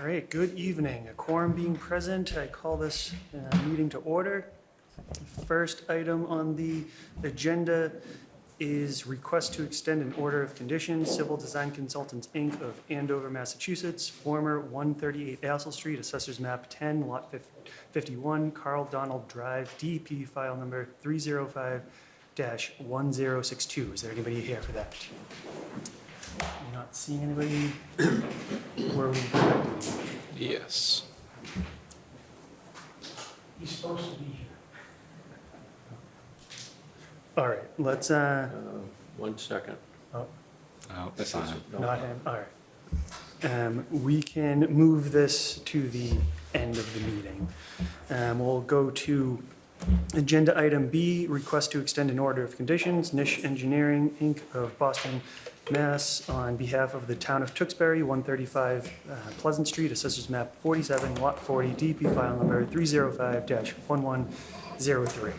right, good evening. A quorum being present, I call this meeting to order. First item on the agenda is request to extend an order of conditions, Civil Design Consultants, Inc. of Andover, Massachusetts, former 138 Assell Street, Assessors Map 10, Lot 51, Carl Donald Drive, DEP file number 305-1062. Is there anybody here for that? I'm not seeing anybody. Where are we going? Yes. He's supposed to be here. All right, let's, 1 second. Oh, that's not him. not him, all right. We can move this to the end of the meeting. We'll go to agenda item B, request to extend an order of conditions, Nish Engineering, Inc. of Boston, Mass. On behalf of the town of Tewksbury, 135 Pleasant Street, Assessors Map 47, Lot 40, DP file number 305-1103.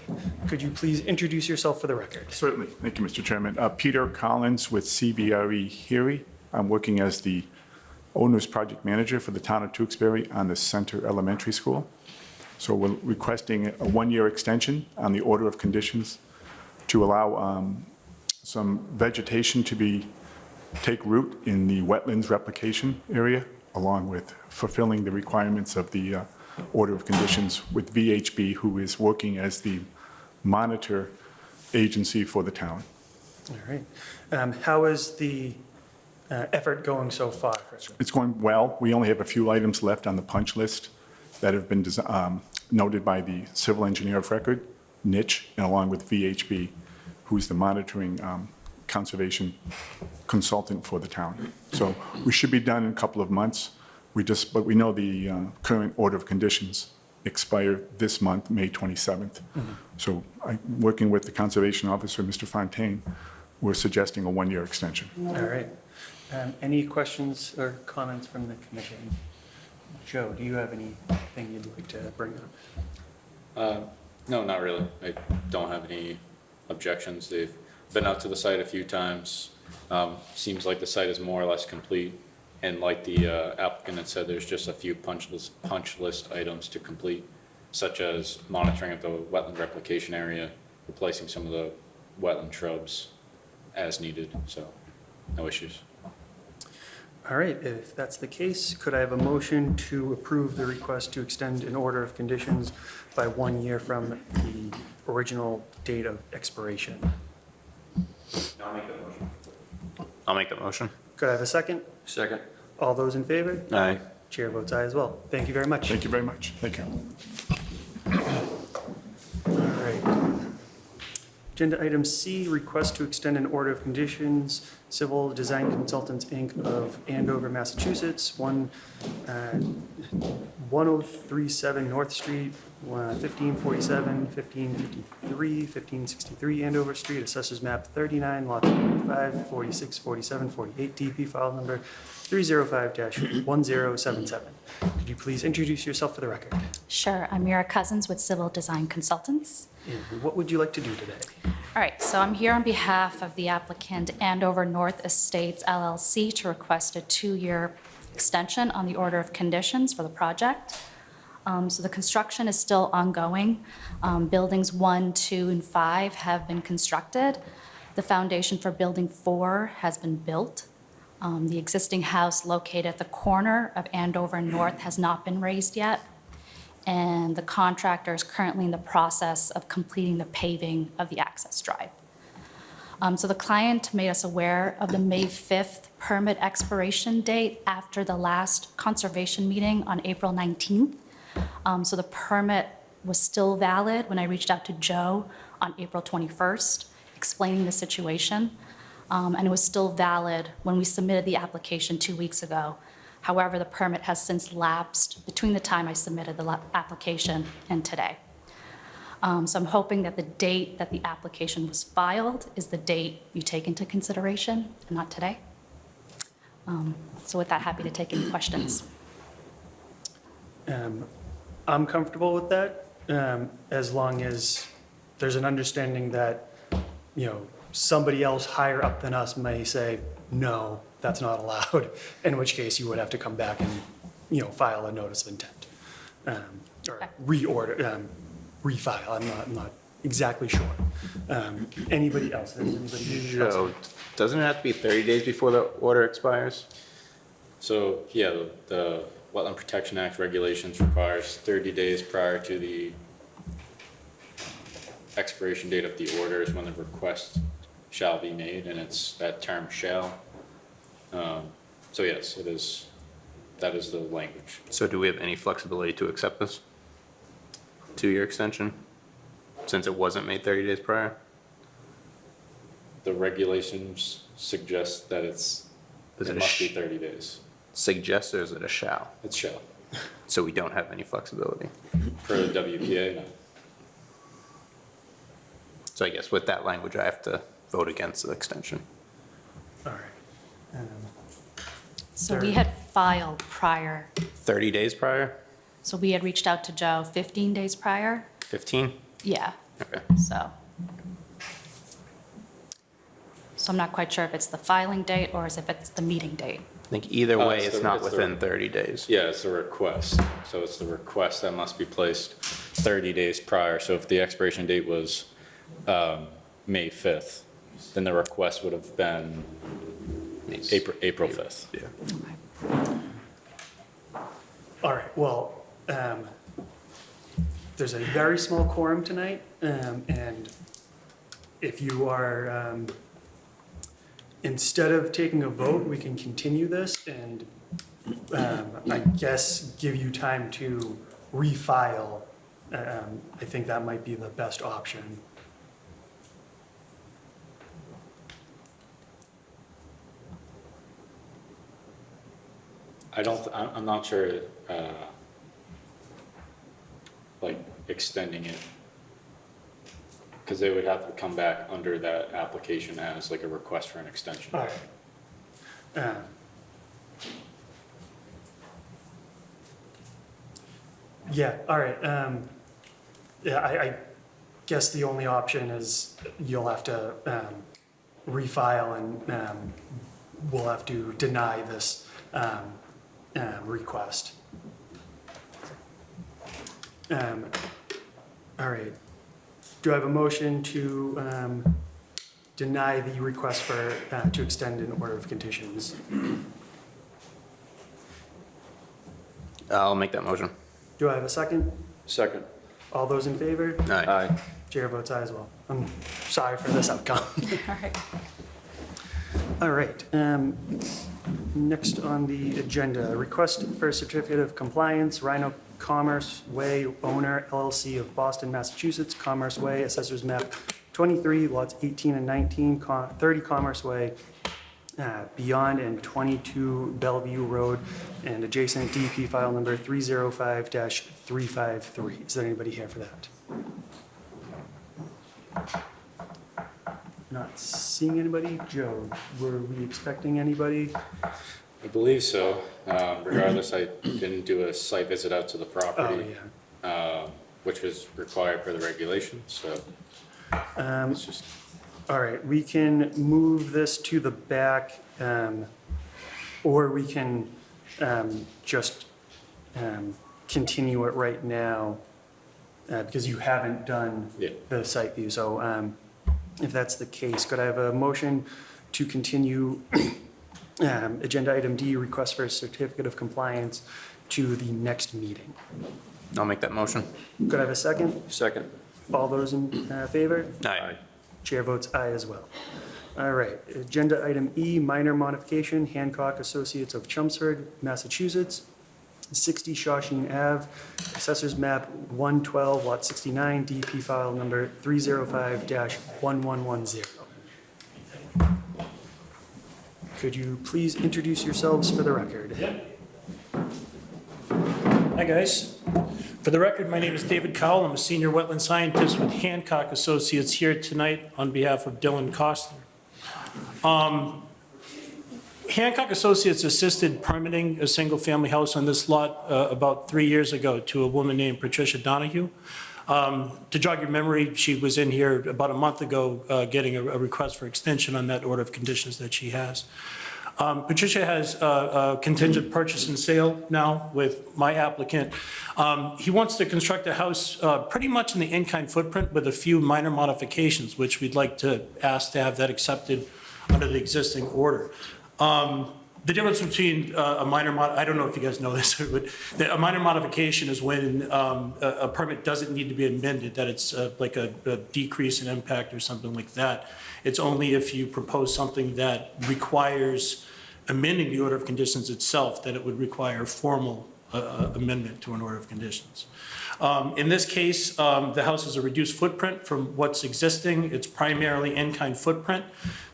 Could you please introduce yourself for the record? Certainly. Thank you, Mr. Chairman. Peter Collins with CBRE Heary. I'm working as the owner's project manager for the town of Tewksbury on the Center Elementary School. So we're requesting a 1-year extension on the order of conditions to allow some vegetation to take root in the wetlands replication area, along with fulfilling the requirements of the order of conditions with VHB, who is working as the monitor agency for the town. All right. How is the effort going so far? It's going well. We only have a few items left on the punch list that have been noted by the civil engineer of record, Niche, and along with VHB, who's the monitoring conservation consultant for the town. So we should be done in a couple of months. But we know the current order of conditions expire this month, May 27th. So working with the conservation officer, Mr. Fontaine, we're suggesting a 1-year extension. All right. Any questions or comments from the commission? Joe, do you have anything you'd like to bring up? No, not really. I don't have any objections. They've been out to the site a few times. Seems like the site is more or less complete. And like the applicant had said, there's just a few punch list items to complete, such as monitoring of the wetland replication area, replacing some of the wetland shrubs as needed, so no issues. All right, if that's the case, could I have a motion to approve the request to extend an order of conditions by 1 year from the original date of expiration? I'll make that motion. I'll make that motion. Could I have a second? Second. All those in favor? Aye. Chair votes aye as well. Thank you very much. Thank you very much. Thank you. All right. Agenda item C, request to extend an order of conditions, Civil Design Consultants, Inc. of Andover, Massachusetts, 1037 North Street, 1547, 1553, 1563 Andover Street, Assessors Map 39, Lot 45, 46, 47, 48, DP file number 305-1077. Could you please introduce yourself for the record? Sure, I'm Mira Cousins with Civil Design Consultants. And what would you like to do today? All right, so I'm here on behalf of the applicant Andover North Estates LLC to request a 2-year extension on the order of conditions for the project. So the construction is still ongoing. Buildings 1, 2, and 5 have been constructed. The foundation for building 4 has been built. The existing house located at the corner of Andover North has not been raised yet, and the contractor is currently in the process of completing the paving of the access drive. So the client made us aware of the May 5th permit expiration date after the last conservation meeting on April 19th. So the permit was still valid when I reached out to Joe on April 21st, explaining the situation. And it was still valid when we submitted the application 2 weeks ago. However, the permit has since lapsed between the time I submitted the application and today. So I'm hoping that the date that the application was filed is the date you take into consideration, and not today. So with that, happy to take any questions. I'm comfortable with that, as long as there's an understanding that, somebody else higher up than us may say, no, that's not allowed, in which case you would have to come back and file a notice of intent. Or Okay. refile, I'm not exactly sure. Anybody else? Does anybody else? Joe, doesn't it have to be 30 days before the order expires? So, yeah, the Wetland Protection Act regulations requires 30 days prior to the expiration date of the order is when the request shall be made, and it's that term shall. So yes, that is the language. So do we have any flexibility to accept this 2-year extension, since it wasn't made 30 days prior? The regulations suggest that Is it it a must be 30 days. Suggest, or is it a shall? It shall. So we don't have any flexibility. Per the WPA, no. So I guess with that language, I have to vote against the extension. All right. So we had filed prior, 30 days prior? so we had reached out to Joe 15 days prior? 15? Yeah, Okay. so. So I'm not quite sure if it's the filing date or if it's the meeting date. I think either way, It's it's the- not it's the- within 30 days. Yeah, it's a request. So it's the request that must be placed 30 days prior. So if the expiration date was May 5th, then the request would have been April 5th. Yeah. All right, well, there's a very small quorum tonight, and if you are, instead of taking a vote, we can continue this and, I guess, give you time to refile. I think that might be the best option. I'm not sure, like, extending it. Because they would have to come back under that application as like a request for an extension. All right. Yeah, all right. Yeah, I guess the only option is you'll have to refile and we'll have to deny this request. All right. Do I have a motion to deny the request for, to extend an order of conditions? I'll make that motion. Do I have a second? Second. All those in favor? Aye. Aye. Chair votes aye as well. I'm sorry for this outcome. All right. All right, next on the agenda, request for a certificate of compliance, Rhino Commerce Way owner LLC of Boston, Massachusetts, Commerce Way, Assessors Map 23, lots 18 and 19, 30 Commerce Way, Beyond and 22 Bellevue Road, and adjacent DP file number 305-353. Is there anybody here for that? Not seeing anybody. Joe, were we expecting anybody? I believe so. Regardless, I didn't do a site visit out to the Oh, property, yeah. which was required per the regulations, so it's just, All right, we can move this to the back, or we can just continue it right now, because you haven't done Yeah. the site view. So if that's the case, could I have a motion to continue agenda item D, request for a certificate of compliance, to the next meeting? I'll make that motion. Could I have a second? Second. All those in favor? Aye. Chair votes aye as well. All right, agenda item E, minor modification, Hancock Associates of Chelmsford, Massachusetts, 60 Shawshene Ave, Assessors Map 112, Lot 69, DP file number 305-1110. Could you please introduce yourselves for the record? Hi, guys. For the record, my name is David Cowell. I'm a senior wetland scientist with Hancock Associates here tonight on behalf of Dylan Costner. Hancock Associates assisted permitting a single-family house on this lot about 3 years ago to a woman named Patricia Donahue. To jog your memory, she was in here about a month ago getting a request for extension on that order of conditions that she has. Patricia has a contingent purchase and sale now with my applicant. He wants to construct a house pretty much in the in-kind footprint with a few minor modifications, which we'd like to ask to have that accepted under the existing order. The difference between I don't know if you guys know this, but a minor modification is when a permit doesn't need to be amended, that it's like a decrease in impact or something like that. It's only if you propose something that requires amending the order of conditions itself that it would require formal amendment to an order of conditions. In this case, the house is a reduced footprint from what's existing. It's primarily in-kind footprint.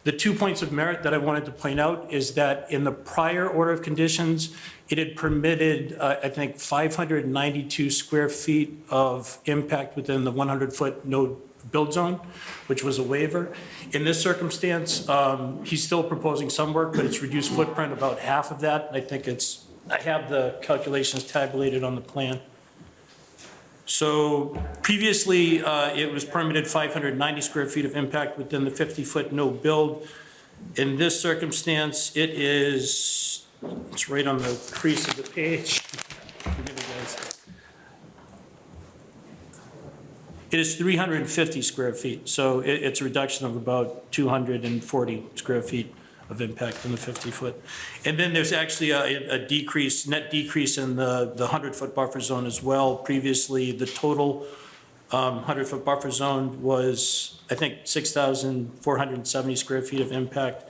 The 2 points of merit that I wanted to point out is that in the prior order of conditions, it had permitted, I think, 592 square feet of impact within the 100-foot no build zone, which was a waiver. In this circumstance, he's still proposing some work, but it's reduced footprint, about half of that. I think I have the calculations tabulated on the plan. So previously, it was permitted 590 square feet of impact within the 50-foot no build. In this circumstance, it's right on the crease of the page. Forgive me, guys. It is 350 square feet, so it's a reduction of about 240 square feet of impact in the 50-foot. And then there's actually a decrease, net decrease in the 100-foot buffer zone as well. Previously, the total 100-foot buffer zone was, I think, 6,470 square feet of impact.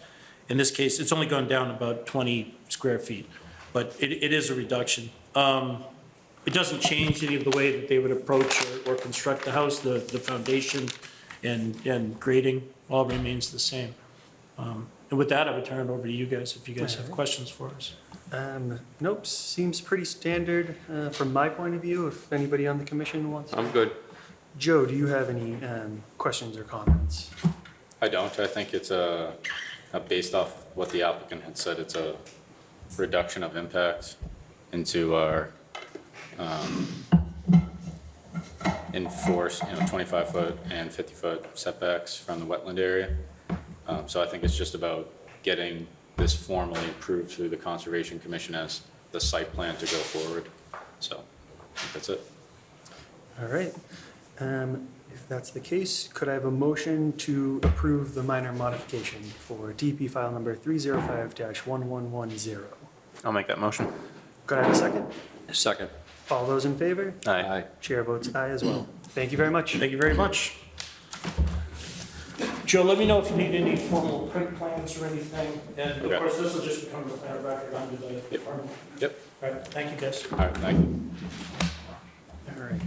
In this case, it's only gone down about 20 square feet, but it is a reduction. It doesn't change any of the way that they would approach or construct the house. The foundation and grading all remains the same. And with that, I would turn it over to you guys if you guys have questions for us. Nope, seems pretty standard from my point of view, if anybody on the commission wants. I'm good. Joe, do you have any questions or comments? I don't. I think it's based off what the applicant had said, it's a reduction of impact into our enforce, 25-foot and 50-foot setbacks from the wetland area. So I think it's just about getting this formally approved through the Conservation Commission as the site plan to go forward. So I think that's it. All right. If that's the case, could I have a motion to approve the minor modification for DP file number 305-1110? I'll make that motion. Could I have a second? Second. All those in favor? Aye. Chair votes aye as well. Thank you very much. Thank you very much. Joe, let me know if you need any formal print plans or anything. And of Okay. course, this will just become the plan of record under the department. Yep. All right, thank you, guys. All right, thank you. All right.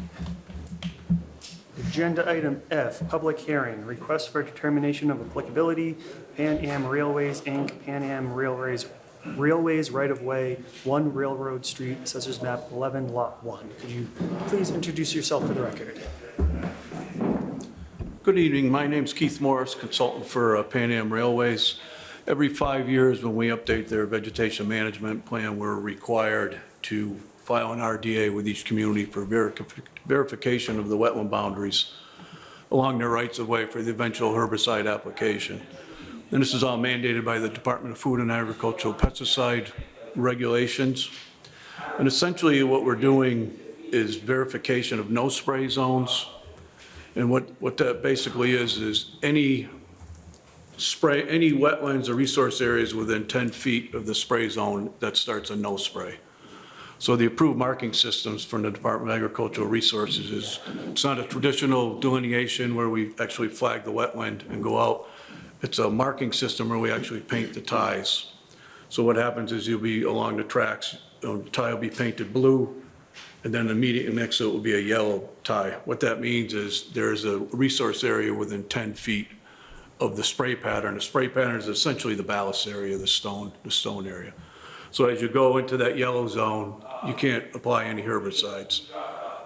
Agenda item F, public hearing, request for determination of applicability, Pan Am Railways, Inc., Pan Am Railways right-of-way, 1 Railroad Street, Assessors Map 11, Lot 1. Could you please introduce yourself for the record? Good evening. My name's Keith Morris, consultant for Pan Am Railways. Every 5 years, when we update their vegetation management plan, we're required to file an RDA with each community for verification of the wetland boundaries along their rights-of-way for the eventual herbicide application. And this is all mandated by the Department of Food and Agricultural Pesticide regulations. And essentially, what we're doing is verification of no spray zones. And what that basically is any wetlands or resource areas within 10 feet of the spray zone that starts a no spray. So the approved marking systems from the Department of Agricultural Resources it's not a traditional delineation where we actually flag the wetland and go out. It's a marking system where we actually paint the ties. So what happens is you'll be along the tracks, the tie will be painted blue, and then immediately next to it will be a yellow tie. What that means is there's a resource area within 10 feet of the spray pattern. The spray pattern is essentially the ballast area, the stone area. So as you go into that yellow zone, you can't apply any herbicides.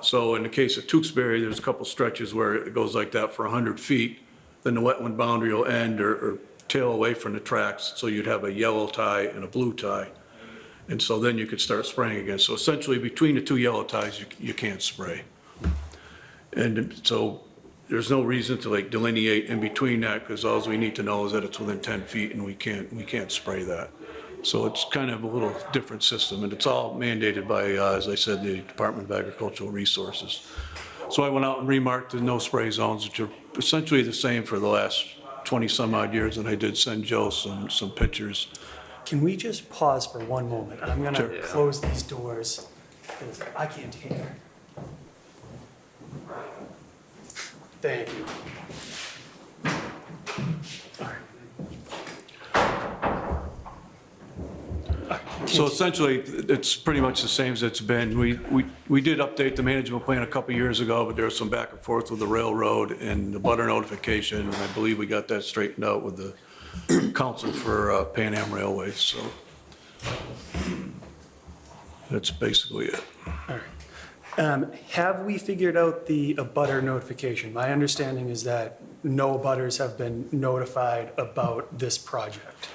So in the case of Tewksbury, there's a couple stretches where it goes like that for 100 feet. Then the wetland boundary will end or tail away from the tracks. So you'd have a yellow tie and a blue tie. And so then you could start spraying again. So essentially between the two yellow ties, you can't spray. And so there's no reason to like delineate in between that because all we need to know is that it's within 10 feet and we can't spray that. So it's kind of a little different system, and it's all mandated by, as I said, the Department of Agricultural Resources. So I went out and remarked the no spray zones, which are essentially the same for the last 20-some odd years, and I did send Joe some pictures. Can we just pause for one moment? I'm gonna Sure. close these doors, 'cause I can't hear. Thank you. So essentially, it's pretty much the same as it's been. We did update the management plan a couple years ago, but there was some back and forth with the railroad and the butter notification, and I believe we got that straightened out with the council for Pan Am Railways, so that's basically it. Have we figured out the abutter notification? My understanding is that no abutters have been notified about this project.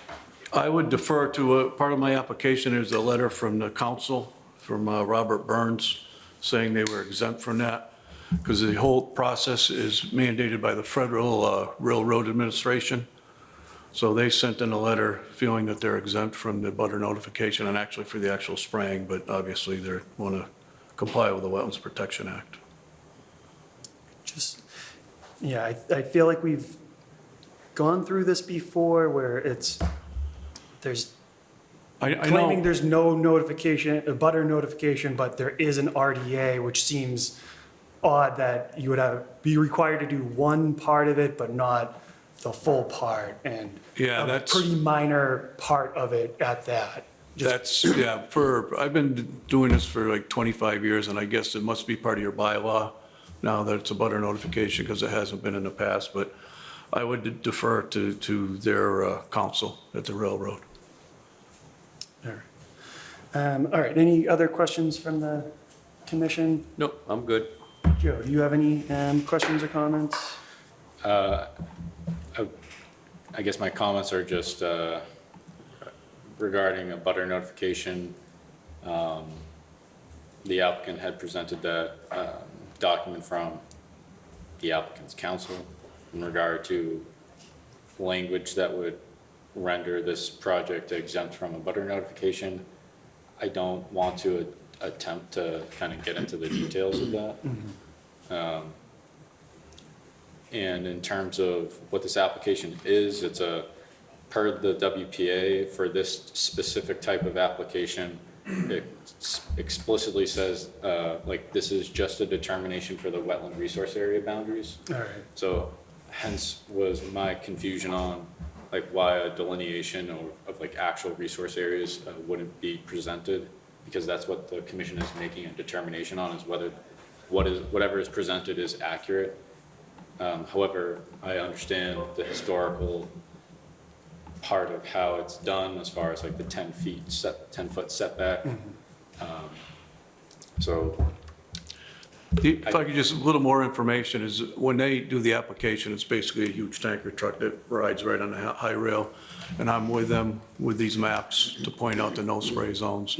I would defer to, part of my application is a letter from the council, from Robert Burns, saying they were exempt from that, because the whole process is mandated by the Federal Railroad Administration. So they sent in a letter feeling that they're exempt from the butter notification and actually for the actual spraying, but obviously they want to comply with the Wetlands Protection Act. Just, yeah, I feel like we've gone through this before where there's I claiming know, there's no notification, a butter notification, but there is an RDA, which seems odd that you would be required to do one part of it, but not the full part, and Yeah, a that's- pretty minor part of it at that. that's, yeah, I've been doing this for like 25 years, and I guess it must be part of your bylaw now that it's a butter notification, because it hasn't been in the past, but I would defer to their counsel at the railroad. All right, any other questions from the commission? Nope, I'm good. Joe, do you have any questions or comments? I guess my comments are just regarding a butter notification. The applicant had presented that document from the applicant's counsel in regard to language that would render this project exempt from a butter notification. I don't want to attempt to kind of get into the details of that. And in terms of what this application is, it's per the WPA for this specific type of application. It explicitly says, like, this is just a determination for the wetland resource area boundaries. All right, So hence was my confusion on like why a delineation of like actual resource areas wouldn't be presented, because that's what the commission is making a determination on, is whether whatever is presented is accurate. However, I understand the historical part of how it's done as far as like the 10-foot setback. So If I could just, a little more information is, when they do the application, it's basically a huge tanker truck that rides right on the high rail, and I'm with them with these maps to point out the no spray zones.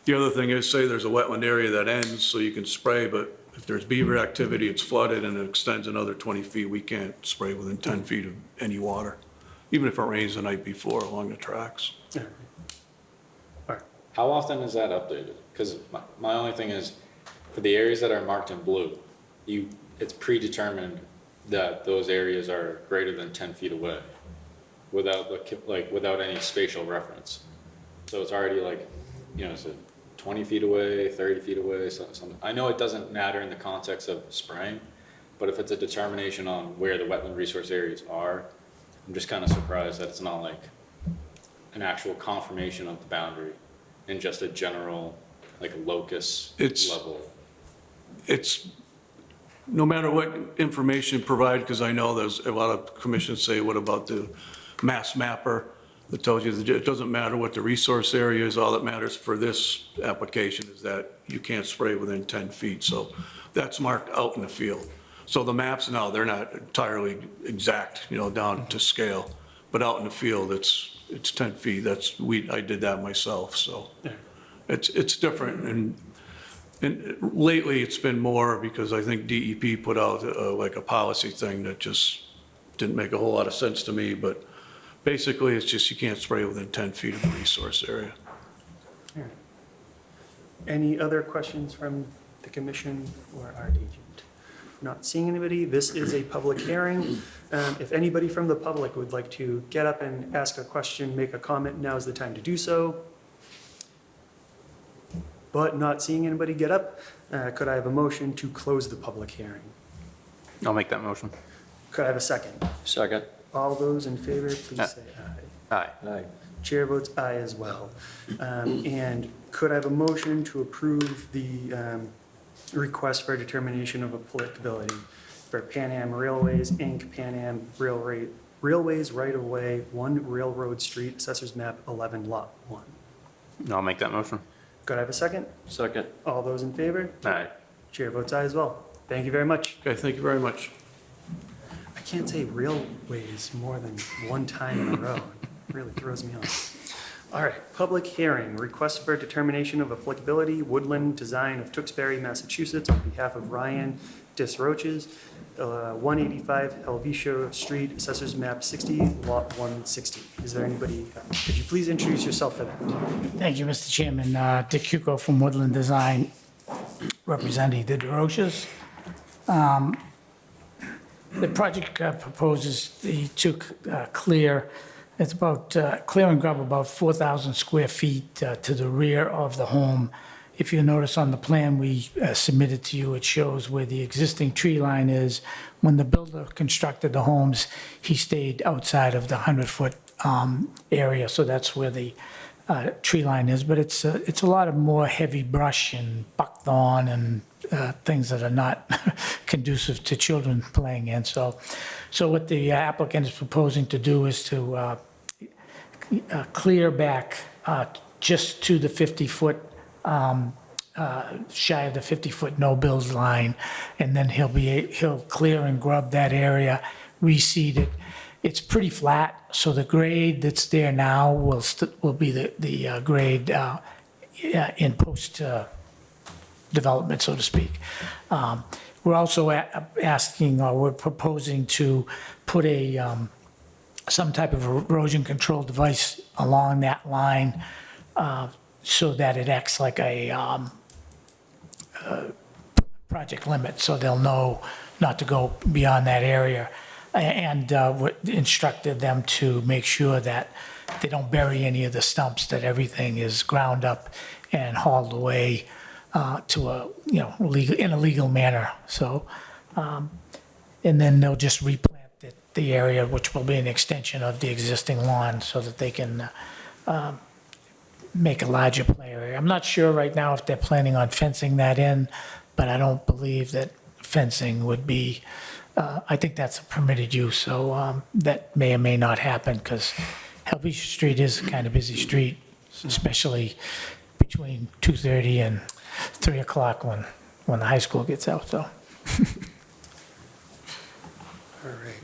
The other thing is, say there's a wetland area that ends, so you can spray, but if there's beaver activity, it's flooded and it extends another 20 feet, we can't spray within 10 feet of any water, even if it rains the night before along the tracks. how often is that updated? Because my only thing is, for the areas that are marked in blue, it's predetermined that those areas are greater than 10 feet away without any spatial reference. So it's already like, is it 20 feet away, 30 feet away, something. I know it doesn't matter in the context of spraying, but if it's a determination on where the wetland resource areas are, I'm just kind of surprised that it's not like an actual confirmation of the boundary and just a general, like, locus level. It's, no matter what information provided, because I know there's a lot of commissions say, what about the mass mapper that tells you that it doesn't matter what the resource area is, all that matters for this application is that you can't spray within 10 feet. So that's marked out in the field. So the maps now, they're not entirely exact, down to scale, but out in the field, it's 10 feet. I did that myself, so it's different. And lately, it's been more because I think DEP put out like a policy thing that just didn't make a whole lot of sense to me, but Basically, it's just you can't spray within 10 feet of the resource area. All right. Any other questions from the commission or our agent? Not seeing anybody, this is a public hearing. If anybody from the public would like to get up and ask a question, make a comment, now is the time to do so. But not seeing anybody get up, could I have a motion to close the public hearing? I'll make that motion. Could I have a second? Second. All those in favor, please say aye. Aye. Aye. Chair votes aye as well. And could I have a motion to approve the request for determination of applicability for Pan Am Railways, Inc., Pan Am Railways right-of-way, 1 Railroad Street, Assessors Map 11, Lot 1? I'll make that motion. Could I have a second? Second. All those in favor? Aye. Chair votes aye as well. Thank you very much. Okay, thank you very much. I can't say railways more than one time in a row. It really throws me off. All right, public hearing, request for determination of applicability, Woodland Design of Tewksbury, Massachusetts, on behalf of Ryan Disroches, 185 Helvetia Street, Assessors Map 60, Lot 160. Is there anybody, could you please introduce yourself for that? Thank you, Mr. Chairman. Dick Cuco from Woodland Design, representing the DeRoches. The project proposes to clear, it's about, clear and grub about 4,000 square feet to the rear of the home. If you notice on the plan we submitted to you, it shows where the existing tree line is. When the builder constructed the homes, he stayed outside of the 100-foot area, so that's where the tree line is. But it's a lot of more heavy brush and buckthorn and things that are not conducive to children playing in. So what the applicant is proposing to do is to clear back just to the 50-foot, shy of the 50-foot no-build line, and then he'll clear and grub that area, reseed it. It's pretty flat, so the grade that's there now will be the grade in post development, so to speak. We're also asking, or we're proposing to put some type of erosion control device along that line so that it acts like a project limit, so they'll know not to go beyond that area. And we instructed them to make sure that they don't bury any of the stumps, that everything is ground up and hauled away to a, in a legal manner. So, and then they'll just replant the area, which will be an extension of the existing lawn, so that they can make a larger play area. I'm not sure right now if they're planning on fencing that in, but I don't believe that fencing would be, I think that's a permitted use, so that may or may not happen, because Helvetia Street is a kind of busy street, especially between 2:30 and 3 o'clock when the high school gets out, so. All right.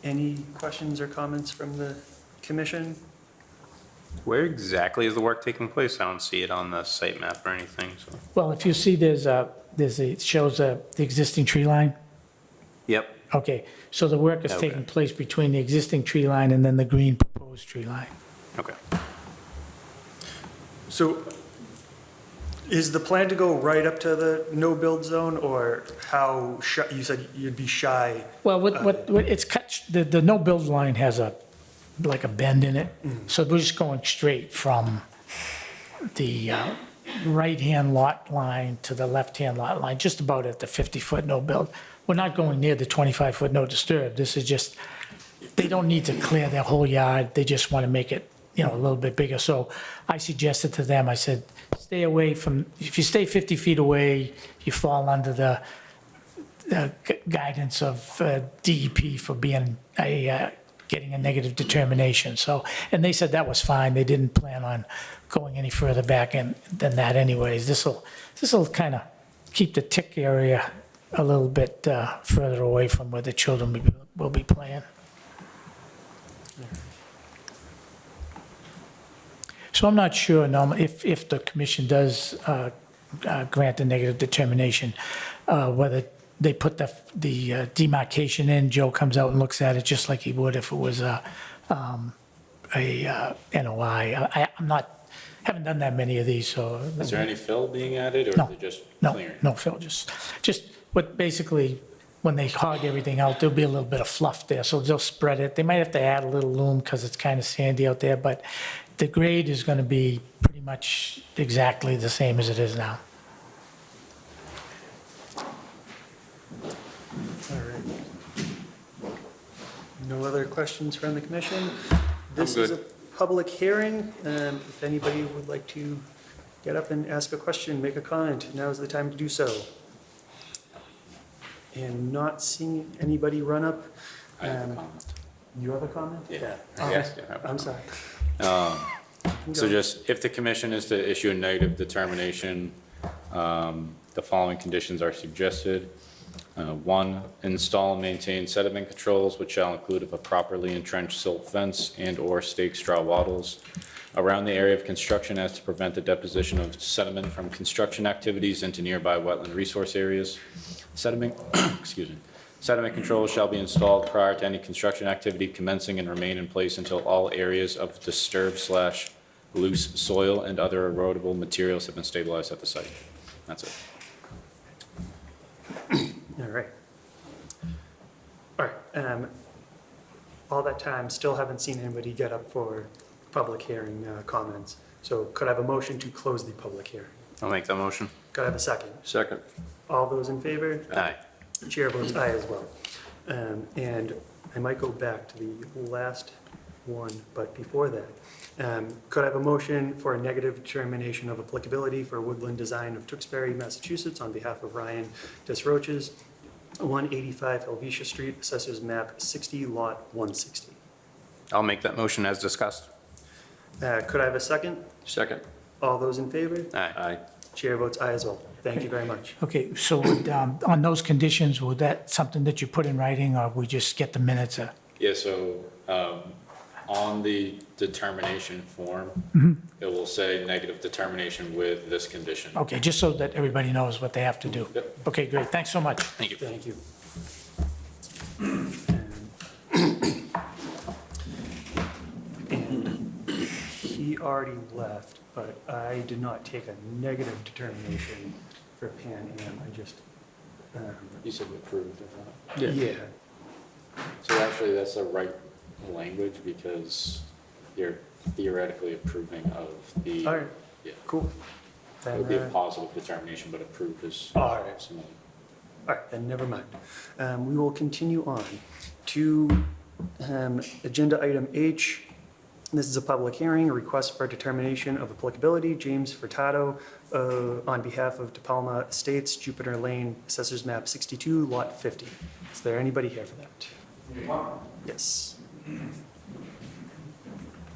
Any questions or comments from the commission? Where exactly is the work taking place? I don't see it on the site map or anything, so. Well, if you see it shows the existing tree line. Yep. Okay, so the work is Okay. taking place between the existing tree line and then the green proposed tree line. Okay. So is the plan to go right up to the no-build zone, or how, you said you'd be shy? Well, what it's cut, the no-build line has like a bend in it, so we're just going straight from the right-hand lot line to the left-hand lot line, just about at the 50-foot no-build. We're not going near the 25-foot no-disturb. This is just, they don't need to clear their whole yard. They just want to make it, a little bit bigger. So I suggested to them, I said, stay away from, if you stay 50 feet away, you fall under the guidance of DEP for being getting a negative determination. So, and they said that was fine. They didn't plan on going any further back than that anyways. This'll kind of keep the tick area a little bit further away from where the children will be playing. So I'm not sure, Norma, if the commission does grant a negative determination, whether they put the demarcation in, Joe comes out and looks at it just like he would if it was a NOI. I'm not, haven't done that many of these, so. Is there any fill being added, or No, is it just no, clearing? no, Phil, just what, basically, when they hog everything out, there'll be a little bit of fluff there, so they'll spread it. They might have to add a little loam because it's kind of sandy out there, but the grade is going to be pretty much exactly the same as it is now. All right. No other questions from the commission? This is a public hearing. If anybody would like to get up and ask a question, make a comment, now is the time to do so. And not seeing anybody run up. I have a um, comment. You have a comment? Yeah. Oh, Yes, you have a I'm sorry. So just, if the commission is to issue a negative determination, the following conditions are suggested. 1, install and maintain sediment controls, which shall include a properly entrenched silt fence and/or stake straw wattles around the area of construction as to prevent the deposition of sediment from construction activities into nearby wetland resource areas. Sediment, excuse me. Sediment controls shall be installed prior to any construction activity commencing and remain in place until all areas of disturbed/loose soil and other erodible materials have been stabilized at the site. That's it. All right. All right, all that time, still haven't seen anybody get up for public hearing comments. So could I have a motion to close the public hearing? I'll make that motion. Could I have a second? Second. All those in favor? Aye. Chair votes aye as well. And I might go back to the last one, but before that, could I have a motion for a negative determination of applicability for woodland design of Tewksbury, Massachusetts on behalf of Ryan Desroches, 185 Helvetia Street, Assessors Map 60, Lot 160. I'll make that motion as discussed. Could I have a second? Second. All those in favor? Aye. Aye. Chair votes aye as well. Thank you very much. Okay, so on those conditions, would that something that you put in writing, or we just get the minutes? Yeah, so, on the determination form, it will say negative determination with this condition. Okay, just so that everybody knows what they have to do. Yep. Okay, great, thanks so much. Thank you. Thank you. And he already left, but I did not take a negative determination for Pan Am. I just, You said approved, or not? yeah. So actually, that's the right language, because you're theoretically approving of the. All right, Yeah, cool. it would be a Then, positive determination, but approved is. All right. similar. all right, then never mind. We will continue on to agenda item H. This is a public hearing, a request for determination of applicability. James Furtado, on behalf of De Palma Estates, Jupiter Lane, Assessors Map 62, Lot 50. Is there anybody here for that? Yes.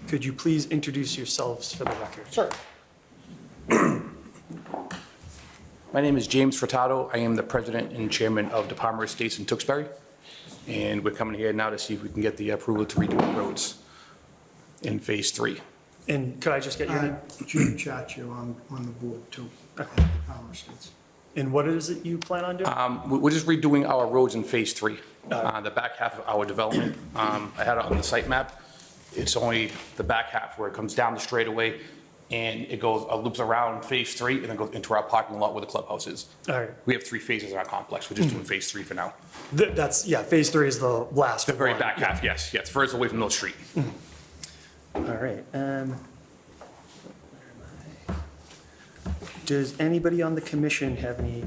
Could you please introduce yourselves for the record? Sure. My name is James Furtado. I am the president and chairman of De Palma Estates in Tewksbury. And we're coming here now to see if we can get the approval to redo the roads in Phase 3. And could I just get your name? Jim Chaccio, I'm on the board too, at Palmer Estates. And what is it you plan on doing? We're just redoing our roads in Phase 3. The back half of our development, I had it on the site map. It's only the back half where it comes down the straightaway and it goes, loops around Phase 3 and then goes into our parking lot where the clubhouse is. All right. We have 3 phases in our complex. We're just doing Phase 3 for now. That's, yeah, Phase 3 is the last The very one. back half, yes. Yeah, it's furthest away from Mill Street. All right. Does anybody on the commission have any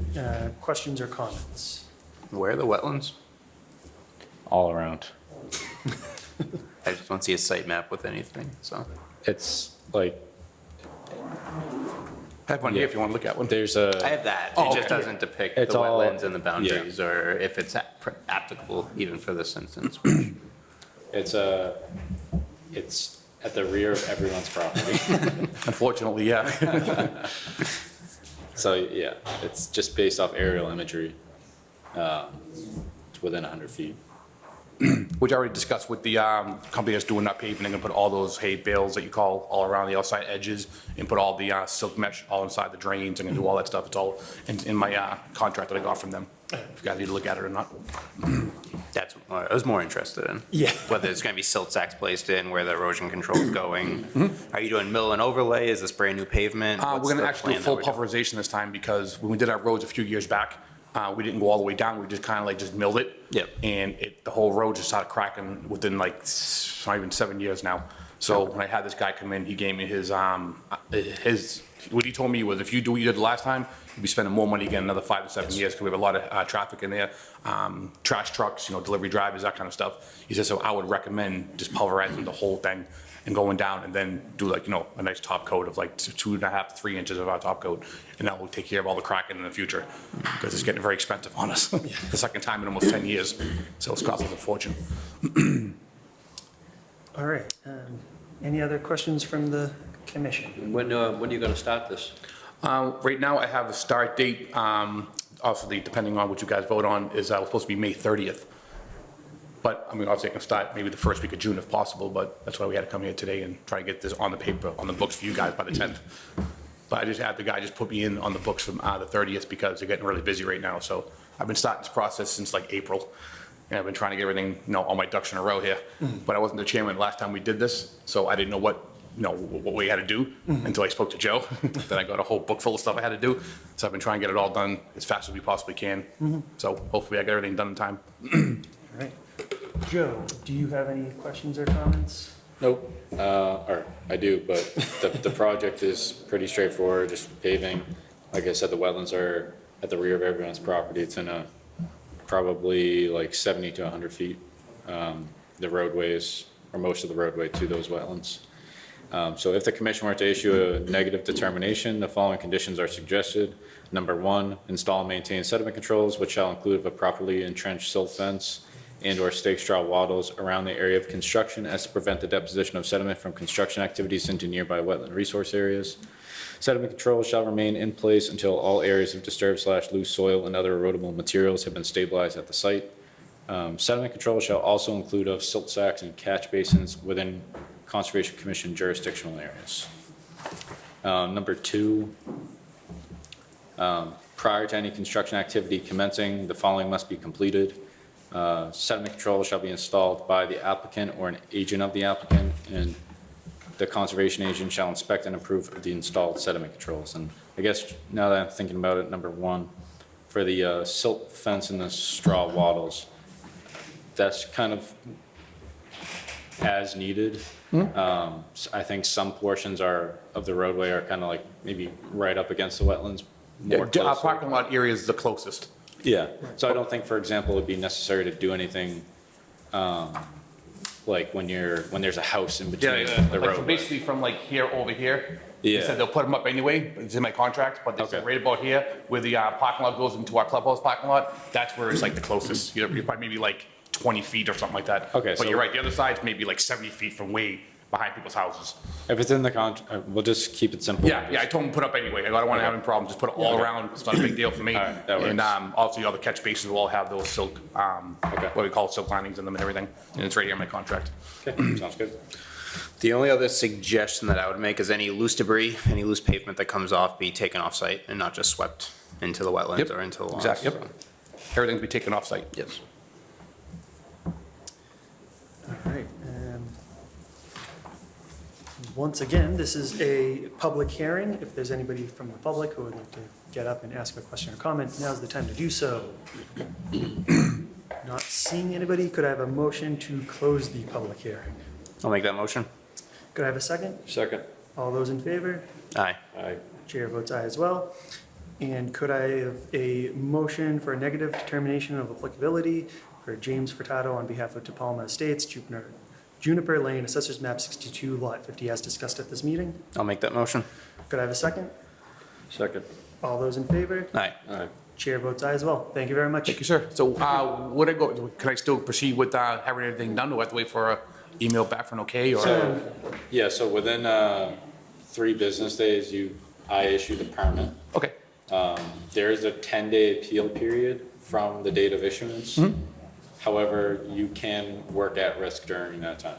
questions or comments? Where are the wetlands? All around. I just don't see a site map with anything, so. It's like, I have one here if you want to look at one. there's I a, have that. Oh, It just okay. doesn't depict the It's all- wetlands and the boundaries, or if it's applicable even for this instance. it's at the rear of everyone's property. Unfortunately, yeah. So, yeah, it's just based off aerial imagery. It's within 100 feet. Which I already discussed with the company that's doing that paving. They're gonna put all those hay bales that you call all around the outside edges and put all the silk mesh all inside the drains and do all that stuff. It's all in my contract that I got from them. if you guys need to look at it or not. That's what I was more interested in. Yeah. Whether there's gonna be silt sacks placed in, where the erosion control is going. Are you doing mill and overlay? Is this brand new pavement? We're What's gonna the actually do plan full that we're doing? pulverization this time because when we did our roads a few years back, we didn't go all the way down, we just kind of like just milled it. Yep. And the whole road just started cracking within like, not even 7 years now. So when I had this guy come in, he gave me what he told me was if you do what you did the last time, you'll be spending more money again, another 5 to 7 years, because we have a lot of traffic in there, trash trucks, delivery drivers, that kind of stuff. He said, so I would recommend just pulverizing the whole thing and going down and then do like, a nice top coat of like 2.5 to 3 inches of our top coat. And that will take care of all the cracking in the future, because it's getting very expensive on us. The second time in almost 10 years, so it's costing us a fortune. All right. Any other questions from the commission? When are you gonna start this? Right now, I have a start date, obviously, depending on what you guys vote on, is supposed to be May 30th. But, I mean, obviously, I can start maybe the first week of June if possible, but that's why we had to come here today and try to get this on the paper, on the books for you guys by the 10th. But I just had the guy just put me in on the books from the 30th because they're getting really busy right now. So I've been starting this process since like April. And I've been trying to get everything, all my ducks in a row here. But I wasn't the chairman last time we did this, so I didn't know what we had to do until I spoke to Joe. Then I got a whole book full of stuff I had to do. So I've been trying to get it all done as fast as we possibly can. So hopefully I get everything done in time. All right. Joe, do you have any questions or comments? Nope. Or I do, but the project is pretty straightforward, just paving. Like I said, the wetlands are at the rear of everyone's property. It's in a probably like 70 to 100 feet. The roadways, or most of the roadway to those wetlands. So if the commission were to issue a negative determination, the following conditions are suggested. Number 1, install and maintain sediment controls, which shall include a properly entrenched silt fence and/or stake straw wattles around the area of construction as to prevent the deposition of sediment from construction activities into nearby wetland resource areas. Sediment controls shall remain in place until all areas of disturbed/loose soil and other erodible materials have been stabilized at the site. Sediment control shall also include of silt sacks and catch basins within Conservation Commission jurisdictional areas. Number 2, prior to any construction activity commencing, the following must be completed. Sediment control shall be installed by the applicant or an agent of the applicant, and the conservation agent shall inspect and approve of the installed sediment controls. And I guess now that I'm thinking about it, number 1, for the silt fence and the straw wattles, that's kind of as needed. I think some portions of the roadway are kind of like maybe right up against the wetlands more Our closely. parking lot area is the closest. Yeah, so I don't think, for example, it'd be necessary to do anything, like when there's a house in between the Like from roadway. basically from like here over here. They Yeah. said they'll put them up anyway, it's in my contract, but they said Okay. right about here, where the parking lot goes into our clubhouse parking lot, that's where it's like the closest. You're probably maybe like 20 feet or something like that. Okay, But so- you're right, the other side's maybe like 70 feet from way behind people's houses. If it's in the we'll just keep it simple. Yeah, I told them to put up anyway, I don't want to have any problems, just put it all Okay. around, it's not a big deal for me. All right, that And works. obviously all the catch basins will all have those silk, Okay. what we call silk linings in them and everything, and it's right here in my contract. Okay, sounds good. The only other suggestion that I would make is any loose debris, any loose pavement that comes off be taken off site and not just swept into the wetlands Yep, or into the lawns. exactly, yep. Everything's be taken off site. Yes. All right. Once again, this is a public hearing. If there's anybody from the public who would like to get up and ask a question or comment, now's the time to do so. Not seeing anybody, could I have a motion to close the public hearing? I'll make that motion. Could I have a second? Second. All those in favor? Aye. Aye. Chair votes aye as well. And could I have a motion for a negative determination of applicability for James Furtado on behalf of Topalma Estates, Juniper Lane, Assessors Map 62, Lot 50, as discussed at this meeting? I'll make that motion. Could I have a second? Second. All those in favor? Aye. Aye. Chair votes aye as well. Thank you very much. Thank you, sir. So, would I go, can I still proceed with, having everything done, or do I have to wait for a email back for an okay, or? Yeah, so within 3 business days, I issue the permit. Okay, There is a 10-day appeal period from the date of issuance. However, you can work at risk during that time.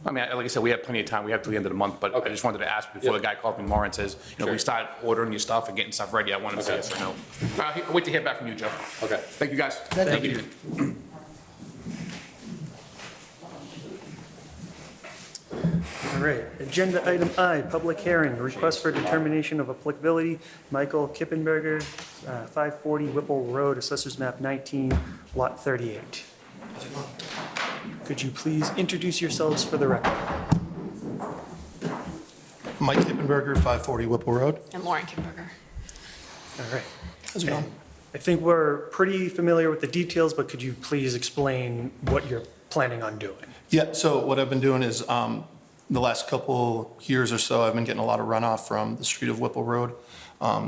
I mean, like I said, we have plenty of time. We have till the end of the month, but I just wanted to ask before Yeah. the guy calls me tomorrow and says, you know, we Sure. start ordering your stuff and getting stuff ready. I wanted to say Okay. yes or no. I'll wait to hear back from you, Joe. Okay. Thank you, guys. Thank you. All right, agenda item I, public hearing, request for determination of applicability, Michael Kippenberger, 540 Whipple Road, Assessors Map 19, Lot 38. Could you please introduce yourselves for the record? Mike Kippenberger, 540 Whipple Road. And Lauren Kimberger. All right. How's it going? I think we're pretty familiar with the details, but could you please explain what you're planning on doing? Yeah, so what I've been doing is, the last couple years or so, I've been getting a lot of runoff from the street of Whipple Road.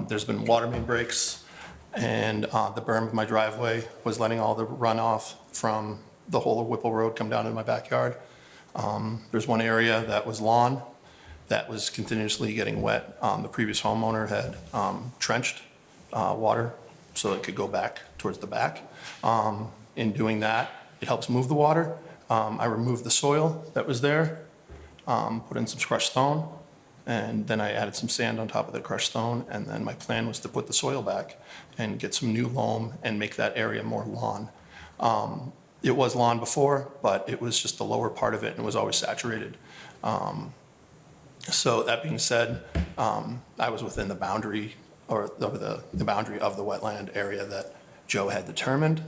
There's been water main breaks, and the berm of my driveway was letting all the runoff from the whole of Whipple Road come down in my backyard. There's one area that was lawn that was continuously getting wet. The previous homeowner had trenched water so it could go back towards the back. In doing that, it helps move the water. I removed the soil that was there, put in some crushed stone, and then I added some sand on top of the crushed stone, and then my plan was to put the soil back and get some new loam and make that area more lawn. It was lawn before, but it was just the lower part of it, and it was always saturated. So that being said, I was within the boundary, or the boundary of the wetland area that Joe had determined.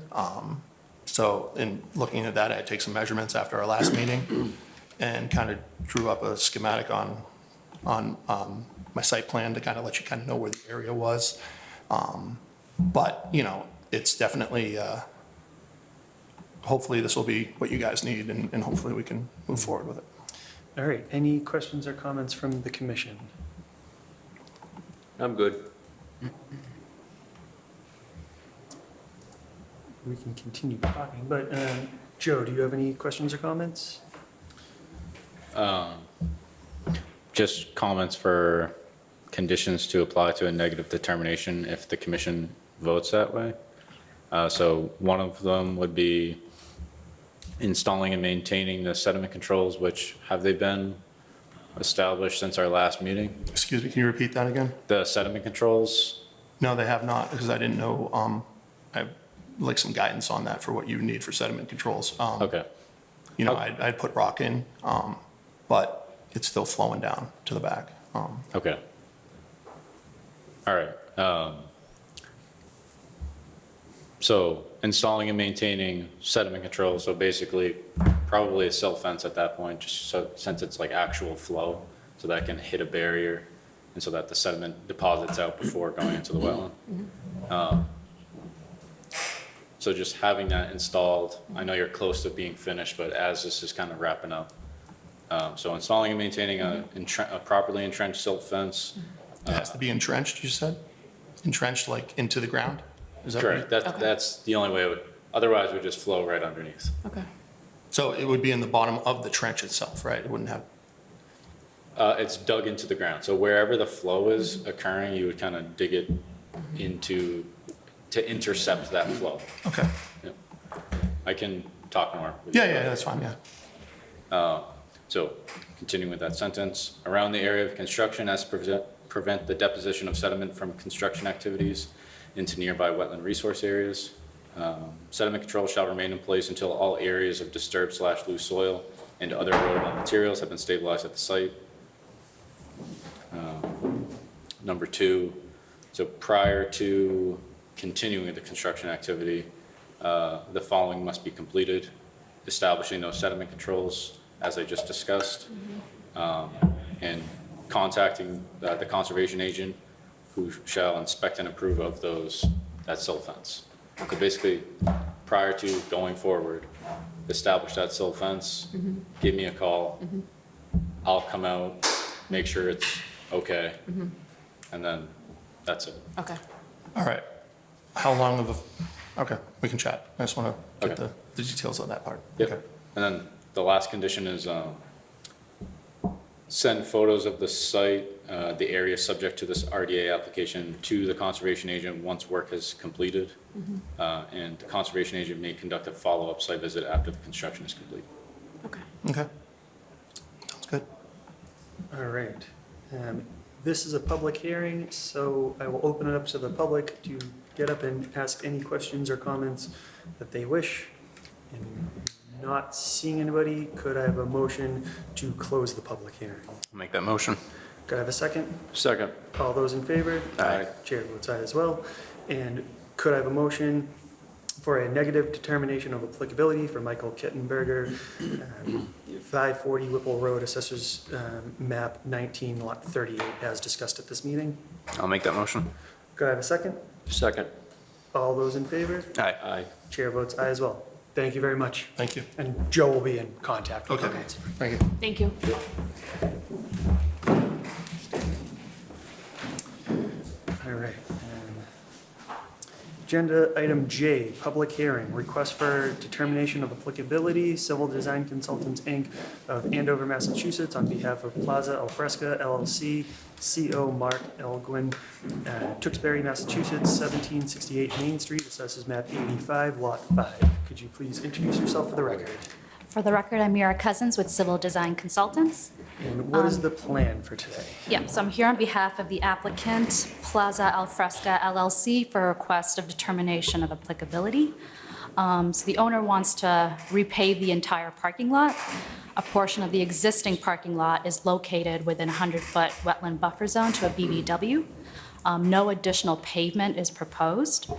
So in looking at that, I had taken some measurements after our last meeting and kind of drew up a schematic on my site plan to kind of let you kind of know where the area was. But, you know, it's definitely, hopefully this will be what you guys need, and hopefully we can move forward with it. All right, any questions or comments from the commission? I'm good. We can continue talking, but Joe, do you have any questions or comments? Just comments for conditions to apply to a negative determination if the commission votes that way. So one of them would be installing and maintaining the sediment controls, which have they been established since our last meeting? Excuse me, can you repeat that again? The sediment controls, No, they have not, because I didn't know, I'd like some guidance on that for what you need for sediment controls. okay, You know, I'd put rock in, but it's still flowing down to the back. okay. All right. So installing and maintaining sediment control, so basically probably a silt fence at that point, just so, since it's like actual flow, so that can hit a barrier and so that the sediment deposits out before going into the wetland. So just having that installed, I know you're close to being finished, but as this is kind of wrapping up. So installing and maintaining a properly entrenched silt fence. It has to be entrenched, you said? Entrenched like into the ground? Is that what you- Correct, that's the only way it would, otherwise it would just flow right underneath. Okay. So it would be in the bottom of the trench itself, right? It wouldn't have, It's dug into the ground, so wherever the flow is occurring, you would kind of dig it into, to intercept that flow. okay. Yeah. I can talk more. with Yeah, you. yeah, that's fine, yeah. So, continuing with that sentence, around the area of construction as to prevent the deposition of sediment from construction activities into nearby wetland resource areas. Sediment control shall remain in place until all areas of disturbed/loose soil and other erodible materials have been stabilized at the site. Number 2, so prior to continuing the construction activity, the following must be completed: establishing those sediment controls, as I just discussed, and contacting the conservation agent, who shall inspect and approve of that silt fence. So basically, prior to going forward, establish that silt fence, give me a call, I'll come out, make sure it's okay, and then that's it. Okay. All right. How long of a, okay, we can chat. I just want to get Okay. the details on that part. Yep. Okay. And then the last condition is send photos of the site, the area subject to this RDA application to the conservation agent once work is completed. And the conservation agent may conduct a follow-up site visit after the construction is complete. Okay. Okay. All right. This is a public hearing, so I will open it up to the public to get up and ask any questions or comments that they wish. And not seeing anybody, could I have a motion to close the public hearing? I'll make that motion. Could I have a second? Second. All those in favor? Aye. Chair votes aye as well. And could I have a motion for a negative determination of applicability for Michael Kittenberger, 540 Whipple Road, Assessors Map 19, Lot 38, as discussed at this meeting? I'll make that motion. Could I have a second? Second. All those in favor? Aye. Aye. Chair votes aye as well. Thank you very much. Thank you. And Joe will be in contact with Okay. comments. Thank you. Thank you. All right. Agenda item J, public hearing, request for determination of applicability, Civil Design Consultants, Inc. of Andover, Massachusetts, on behalf of Plaza Alfresca LLC, CO Mark Elgwin, Tewksbury, Massachusetts, 1768 Main Street, assesses map 85, lot 5. Could you please introduce yourself for the record? For the record, I'm Mira Cousins with Civil Design Consultants. And what is the plan for today? Yeah, so I'm here on behalf of the applicant, Plaza Alfresca LLC, for a request of determination of applicability. So the owner wants to repave the entire parking lot. A portion of the existing parking lot is located within a 100-foot wetland buffer zone to a BBW. No additional pavement is proposed.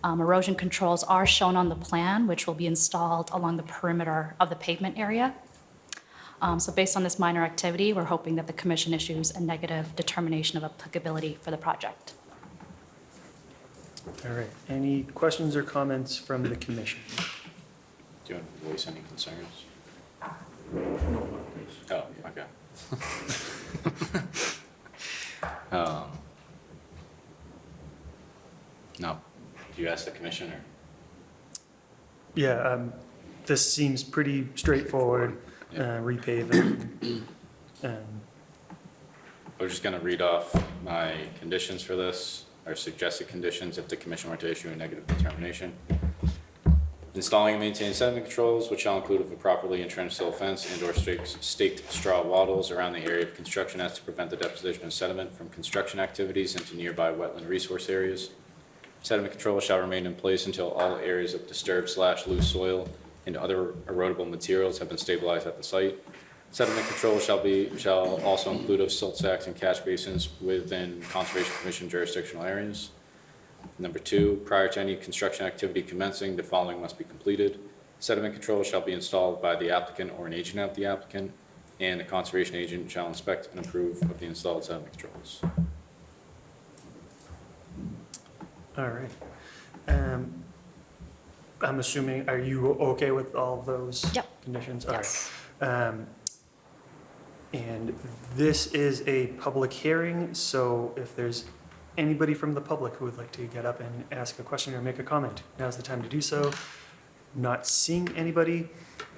Erosion controls are shown on the plan, which will be installed along the perimeter of the pavement area. So based on this minor activity, we're hoping that the commission issues a negative determination of applicability for the project. All right. Any questions or comments from the commission? Do you want to voice any concerns? Oh, okay. No. Do you ask the commissioner? Yeah, this seems pretty straightforward, repaving. We're just gonna read off my conditions for this, or suggested conditions if the commission were to issue a negative determination. Installing and maintaining sediment controls, which shall include a properly entrenched silt fence and/or staked straw wattles around the area of construction as to prevent the deposition of sediment from construction activities into nearby wetland resource areas. Sediment control shall remain in place until all areas of disturbed/loose soil and other erodible materials have been stabilized at the site. Sediment control shall also include of silt sacks and catch basins within Conservation Commission jurisdictional areas. Number 2, prior to any construction activity commencing, the following must be completed. Sediment control shall be installed by the applicant or an agent of the applicant, and the conservation agent shall inspect and approve of the installed sediment controls. All right. I'm assuming, are you okay with all of those Yep. conditions? All Yes. right. And this is a public hearing, so if there's anybody from the public who would like to get up and ask a question or make a comment, now's the time to do so. Not seeing anybody,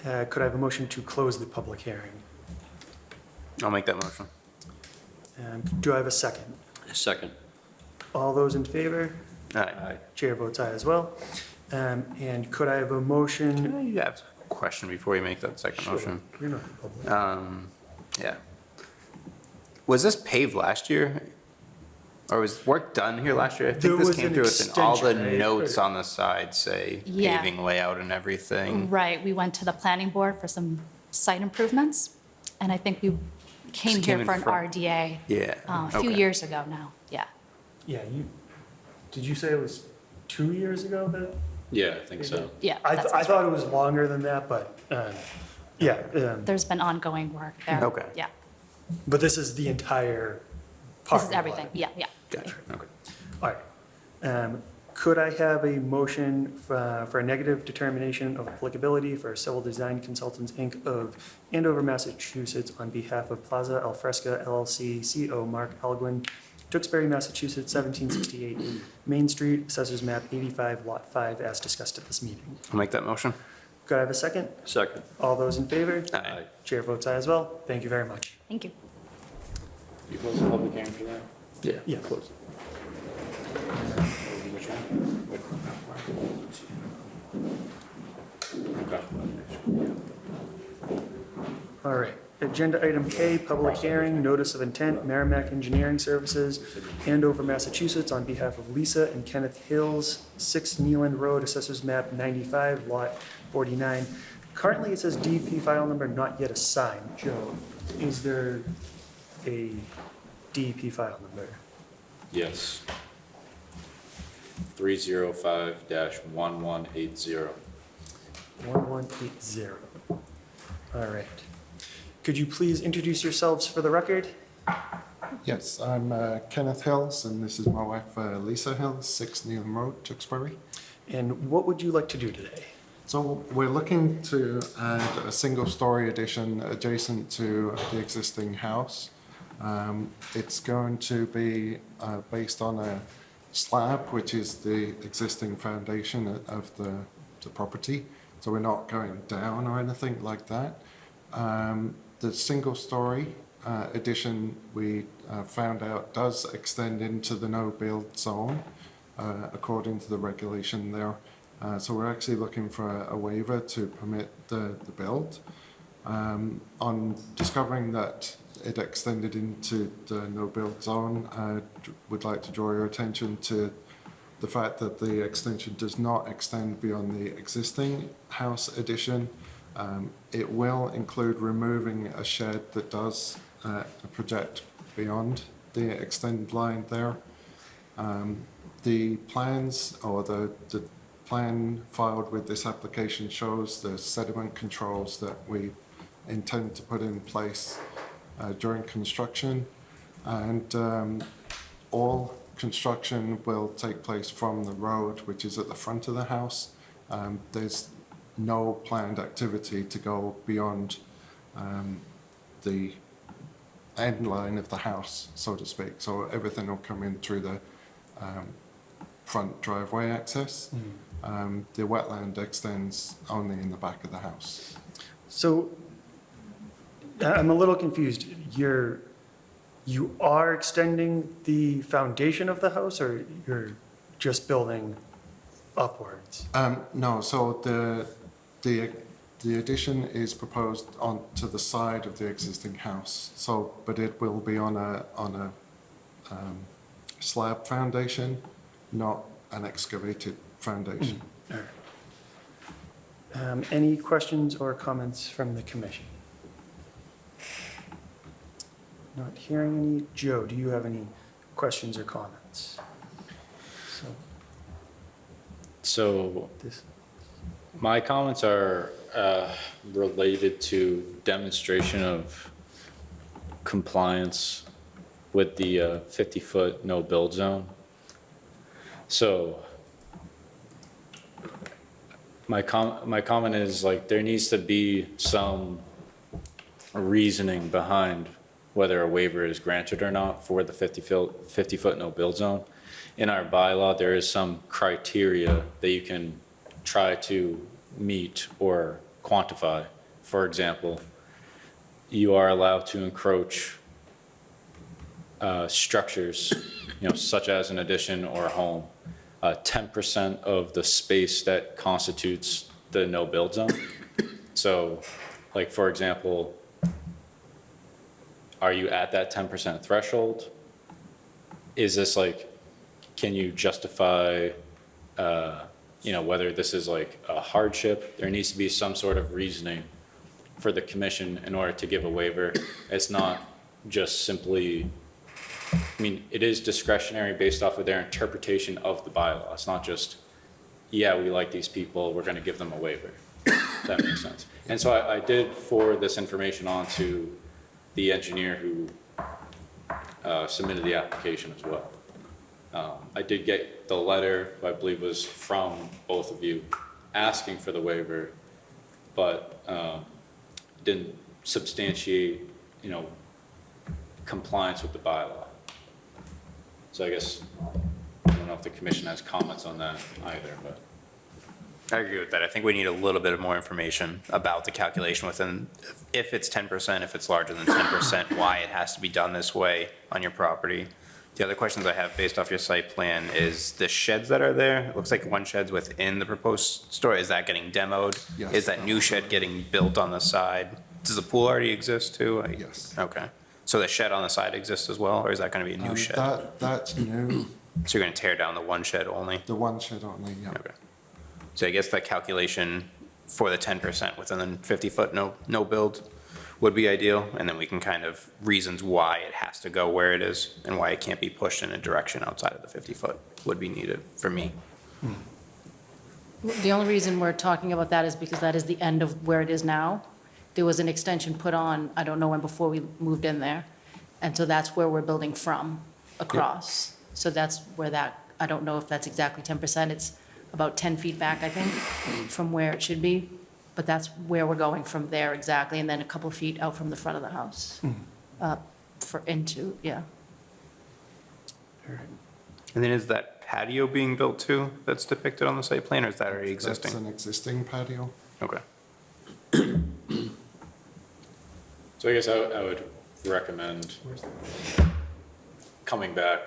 could I have a motion to close the public hearing? I'll make that motion. Do I have a second? Second. All those in favor? Aye. Chair votes aye as well. And could I have a motion? Can I have a question before you make that second Sure. motion? You're not public. Yeah. Was this paved last year? Or was work done here last year? I There think this was came an through us and all the extension, right? notes on the side say Yeah. paving layout and everything. Right, we went to the planning board for some site improvements, and I think we came Just here came in for an front. RDA Yeah. a few okay. years ago now, yeah. Yeah, did you say it was 2 years ago that? Yeah, I think so. Yeah, I that I sounds thought right. it was longer than that, but, yeah. There's been ongoing work there. Okay. Yeah, But this is the entire this parking is lot? everything, yeah, yeah. Gotcha, okay. All right. Could I have a motion for a negative determination of applicability for Civil Design Consultants, Inc. of Andover, Massachusetts, on behalf of Plaza Alfresca LLC, CO Mark Elgwin, Tewksbury, Massachusetts, 1768 Main Street, Assessors Map 85, Lot 5, as discussed at this meeting? I'll make that motion. Could I have a second? Second. All those in favor? Aye. Chair votes aye as well. Thank you very much. Thank you. You close the public hearing for that? Yeah. Yeah. Close. Which one? Okay. All right. Agenda item K, public hearing, notice of intent, Merrimack Engineering Services, Andover, Massachusetts, on behalf of Lisa and Kenneth Hills, 6 Nealand Road, Assessors Map 95, Lot 49. Currently, it says DEP file number not yet assigned. Joe, is there a DEP file number? Yes. 305-1180. 1180. All right. Could you please introduce yourselves for the record? Yes, I'm Kenneth Hills, and this is my wife Lisa Hills, 6 Nealon Road, Tewksbury. And what would you like to do today? So we're looking to add a single-story addition adjacent to the existing house. It's going to be based on a slab, which is the existing foundation of the property. So we're not going down or anything like that. The single-story addition we found out does extend into the no-build zone according to the regulation there. So we're actually looking for a waiver to permit the build. On discovering that it extended into the no-build zone, I would like to draw your attention to the fact that the extension does not extend beyond the existing house addition. It will include removing a shed that does project beyond the extended line there. The plans, or the plan filed with this application, shows the sediment controls that we intend to put in place during construction, and all construction will take place from the road, which is at the front of the house. There's no planned activity to go beyond the end line of the house, so to speak. So everything will come in through the front driveway access. The wetland extends only in the back of the house. So I'm a little confused. You are extending the foundation of the house, or you're just building upwards? No, so the addition is proposed on to the side of the existing house. So, but it will be on a slab foundation, not an excavated foundation. All right. Any questions or comments from the commission? Not hearing any. Joe, do you have any questions or comments? So This. my comments are related to demonstration of compliance with the 50-foot no-build zone. So my comment is, like, there needs to be some reasoning behind whether a waiver is granted or not for the 50-foot no-build zone. In our bylaw, there is some criteria that you can try to meet or quantify. For example, you are allowed to encroach structures, such as an addition or a home, 10% of the space that constitutes the no-build zone. So, like, for example, are you at that 10% threshold? Is this like, can you justify, whether this is like a hardship? There needs to be some sort of reasoning for the commission in order to give a waiver. It's not just simply, it is discretionary based off of their interpretation of the bylaw. It's not just, yeah, we like these people, we're gonna give them a waiver. If that makes sense. And so I did forward this information on to the engineer who submitted the application as well. I did get the letter, I believe was from both of you, asking for the waiver, but didn't substantiate, compliance with the bylaw. So I guess, I don't know if the commission has comments on that either, but. I agree with that. I think we need a little bit of more information about the calculation within, if it's 10%, if it's larger than 10%, why it has to be done this way on your property. The other questions I have based off your site plan is the sheds that are there. It looks like one shed's within the proposed store. Is that getting demoed? Yes. Is that new shed getting built on the side? Does the pool already exist too? Yes. Okay. So the shed on the side exists as well, or is that going to be a new shed? That's new, So you're going to tear down the one shed only? the one shed only, yeah. Okay. So I guess that calculation for the 10% within the 50-foot no build would be ideal, and then we can kind of reasons why it has to go where it is and why it can't be pushed in a direction outside of the 50-foot would be needed for me. The only reason we're talking about that is because that is the end of where it is now. There was an extension put on, I don't know when, before we moved in there. And so that's where we're building from, across. So that's where that, I don't know if that's exactly 10%. It's about 10 feet back, I think, from where it should be. But that's where we're going from there exactly, and then a couple feet out from the front of the house. Yeah. And then is that patio being built too that's depicted on the site plan, or is that already existing? That's an existing patio. Okay. So I guess I would recommend coming back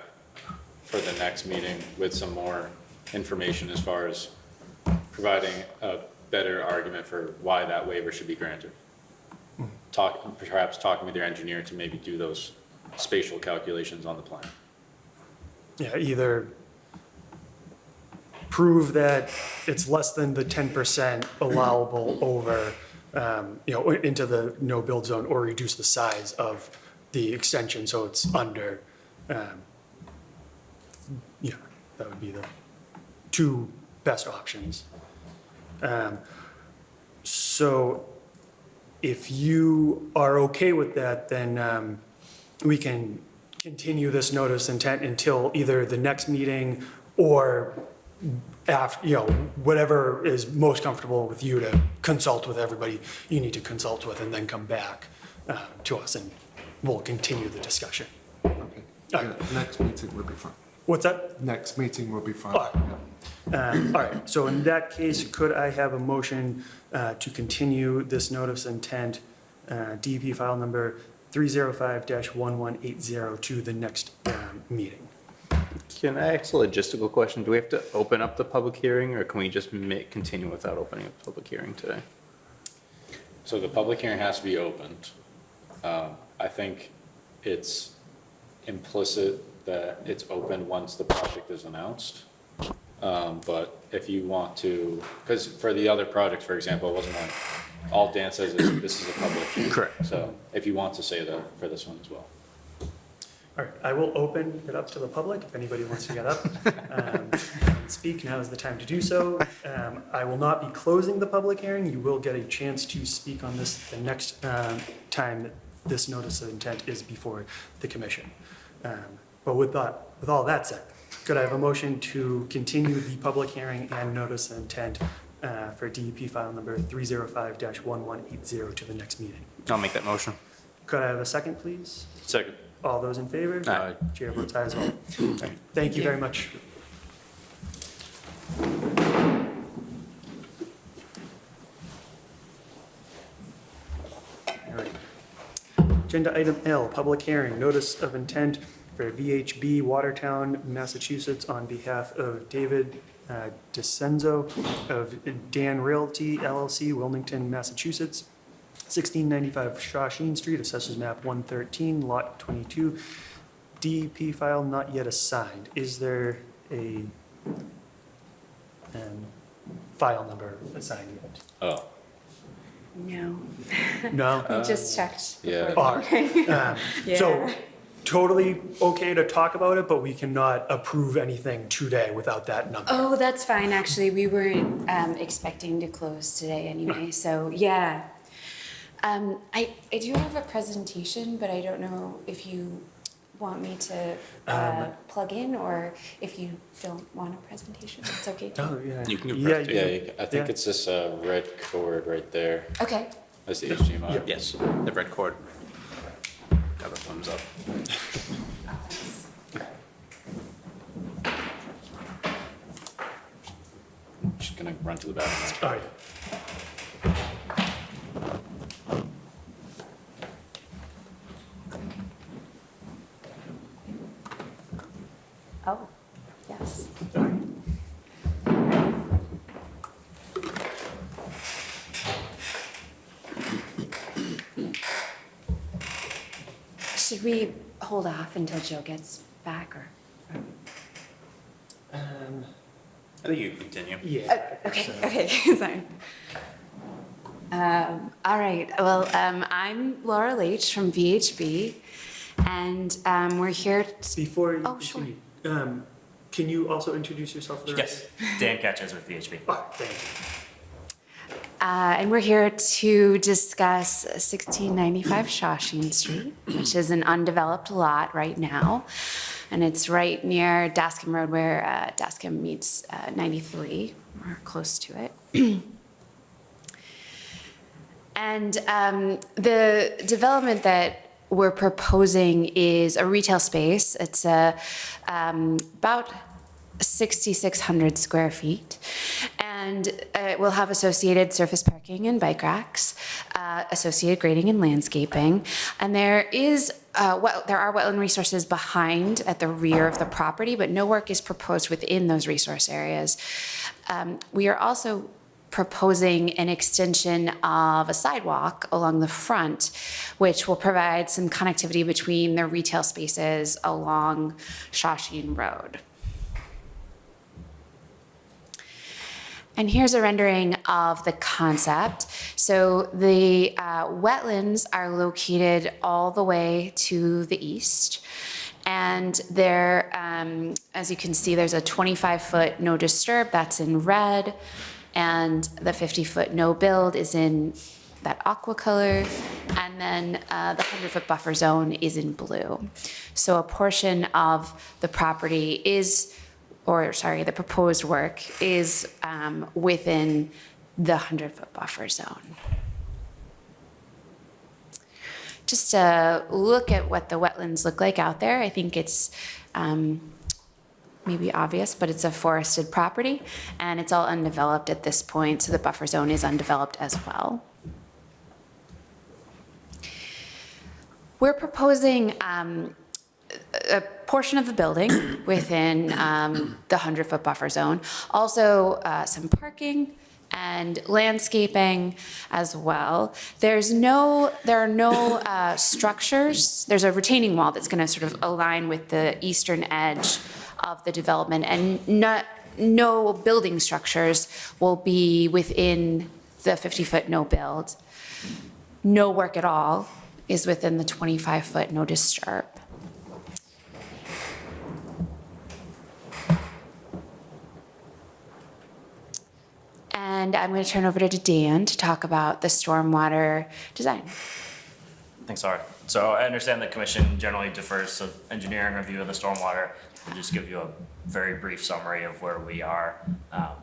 for the next meeting with some more information as far as providing a better argument for why that waiver should be granted. Perhaps talking with your engineer to maybe do those spatial calculations on the plan. Yeah, either prove that it's less than the 10% allowable over, into the no-build zone, or reduce the size of the extension so it's under, that would be the two best options. So if you are okay with that, then we can continue this notice intent until either the next meeting or after, whatever is most comfortable with you to consult with everybody you need to consult with, and then come back to us and we'll continue the discussion. Okay. All Yeah, right. next meeting will be fine. What's that? Next meeting will be fine. All right. All right, so in that case, could I have a motion to continue this notice intent, DEP file number 305-1180 to the next meeting? Can I ask a logistical question? Do we have to open up the public hearing, or can we just continue without opening up the public hearing today? So the public hearing has to be opened. I think it's implicit that it's open once the project is announced. But if you want to, because for the other projects, for example, it wasn't like, all Dan says is this is a public hearing. Correct. So if you want to say that for this one as well. All right, I will open it up to the public if anybody wants to get up and speak. Now is the time to do so. I will not be closing the public hearing. You will get a chance to speak on this the next time that this notice of intent is before the commission. But with all that said, could I have a motion to continue the public hearing and notice of intent for DEP file number 305-1180 to the next meeting? I'll make that motion. Could I have a second, please? Second. All those in favor? Aye. Chair votes aye as well. All right, thank you very much. All right. Agenda item L, public hearing, notice of intent for VHB Watertown, Massachusetts, on behalf of David DeCenzo of Dan Realty LLC, Wilmington, Massachusetts, 1695 Shawshene Street, Assessors Map 113, Lot 22, DEP file not yet assigned. Is there a file number assigned yet? Oh, No, No? I just checked. yeah. before All the right. meeting. So Yeah. totally okay to talk about it, but we cannot approve anything today without that number. Oh, that's fine, actually. We weren't expecting to close today anyway, so yeah. I do have a presentation, but I don't know if you want me to plug in, or if you don't want a presentation, it's okay too. Oh, yeah. You can give Yeah, presentation. Yeah, I think Yeah. it's this red cord right there. Okay. That's the HDMI. Yes, the red cord. Got a thumbs up. Just gonna run to the bathroom. All right. Oh, yes. should we hold off until Joe gets back or? I think you continue. Yeah. Okay, okay, sorry. All right, well, I'm Laura Leach from VHB, and we're here. Before you Oh, sure. continue, can you also introduce yourself for the Yes, Dan Catches with VHB. Oh, thank you. And we're here to discuss 1695 Shawshene Street, which is an undeveloped lot right now. And it's right near Dascom Road where Dascom meets 93, or close to it. And the development that we're proposing is a retail space. It's about 6,600 square feet. And it will have associated surface parking and bike racks, associated grading and landscaping. And there are wetland resources behind at the rear of the property, but no work is proposed within those resource areas. We are also proposing an extension of a sidewalk along the front, which will provide some connectivity between the retail spaces along Shawshene Road. And here's a rendering of the concept. So the wetlands are located all the way to the east. And there, as you can see, there's a 25-foot no disturb, that's in red. And the 50-foot no build is in that aqua color. And then the 100-foot buffer zone is in blue. So a portion of the property the proposed work is within the 100-foot buffer zone. Just to look at what the wetlands look like out there, I think it's maybe obvious, but it's a forested property and it's all undeveloped at this point, so the buffer zone is undeveloped as well. We're proposing a portion of the building within the 100-foot buffer zone. Also, some parking and landscaping as well. There are no structures. There's a retaining wall that's going to sort of align with the eastern edge of the development, and no building structures will be within the 50-foot no build. No work at all is within the 25-foot no disturb. And I'm going to turn over to Dan to talk about the stormwater design. Thanks, Laura. So I understand the commission generally defers to engineering review of the stormwater. I'll just give you a very brief summary of where we are.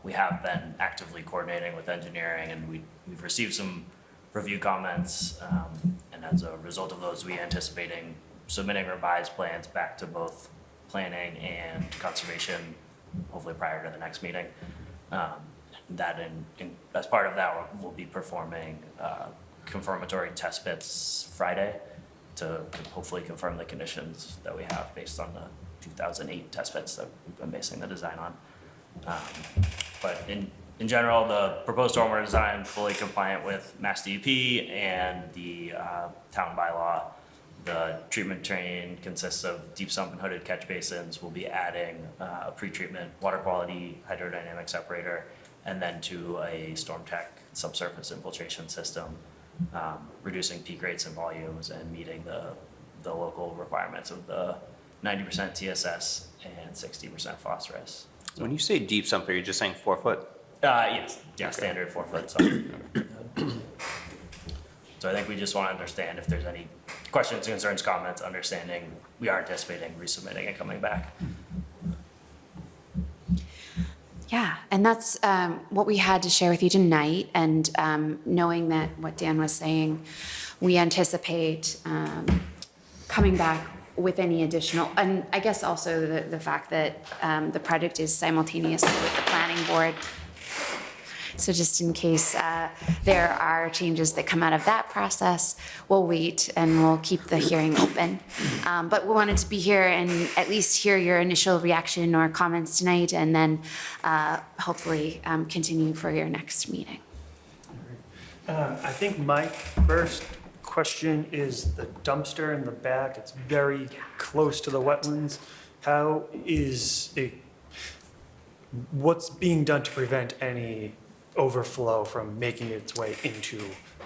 We have been actively coordinating with engineering, and we've received some review comments. And as a result of those, we're anticipating submitting revised plans back to both planning and conservation, hopefully prior to the next meeting. As part of that, we'll be performing confirmatory test bits Friday to hopefully confirm the conditions that we have based on the 2008 test bits that we've been basing the design on. But in general, the proposed stormwater design fully compliant with Mass DEP and the town bylaw. The treatment train consists of deep sump and hooded catch basins. We'll be adding a pretreatment water quality hydrodynamic separator, and then to a StormTech subsurface infiltration system, reducing peak rates and volumes and meeting the local requirements of the 90% TSS and 60% phosphorus. When you say deep sump, are you just saying 4 foot? Yes, standard 4 foot sump. So I think we just want to understand if there's any questions, concerns, comments, understanding we are anticipating resubmitting and coming back. Yeah, and that's what we had to share with you tonight. And knowing that what Dan was saying, we anticipate coming back with any additional, and I guess also the fact that the project is simultaneously with the planning board. So just in case there are changes that come out of that process, we'll wait and we'll keep the hearing open. But we wanted to be here and at least hear your initial reaction or comments tonight, and then hopefully continue for your next meeting. I think my first question is the dumpster in the back. It's very close to the wetlands. How is it, what's being done to prevent any overflow from making its way into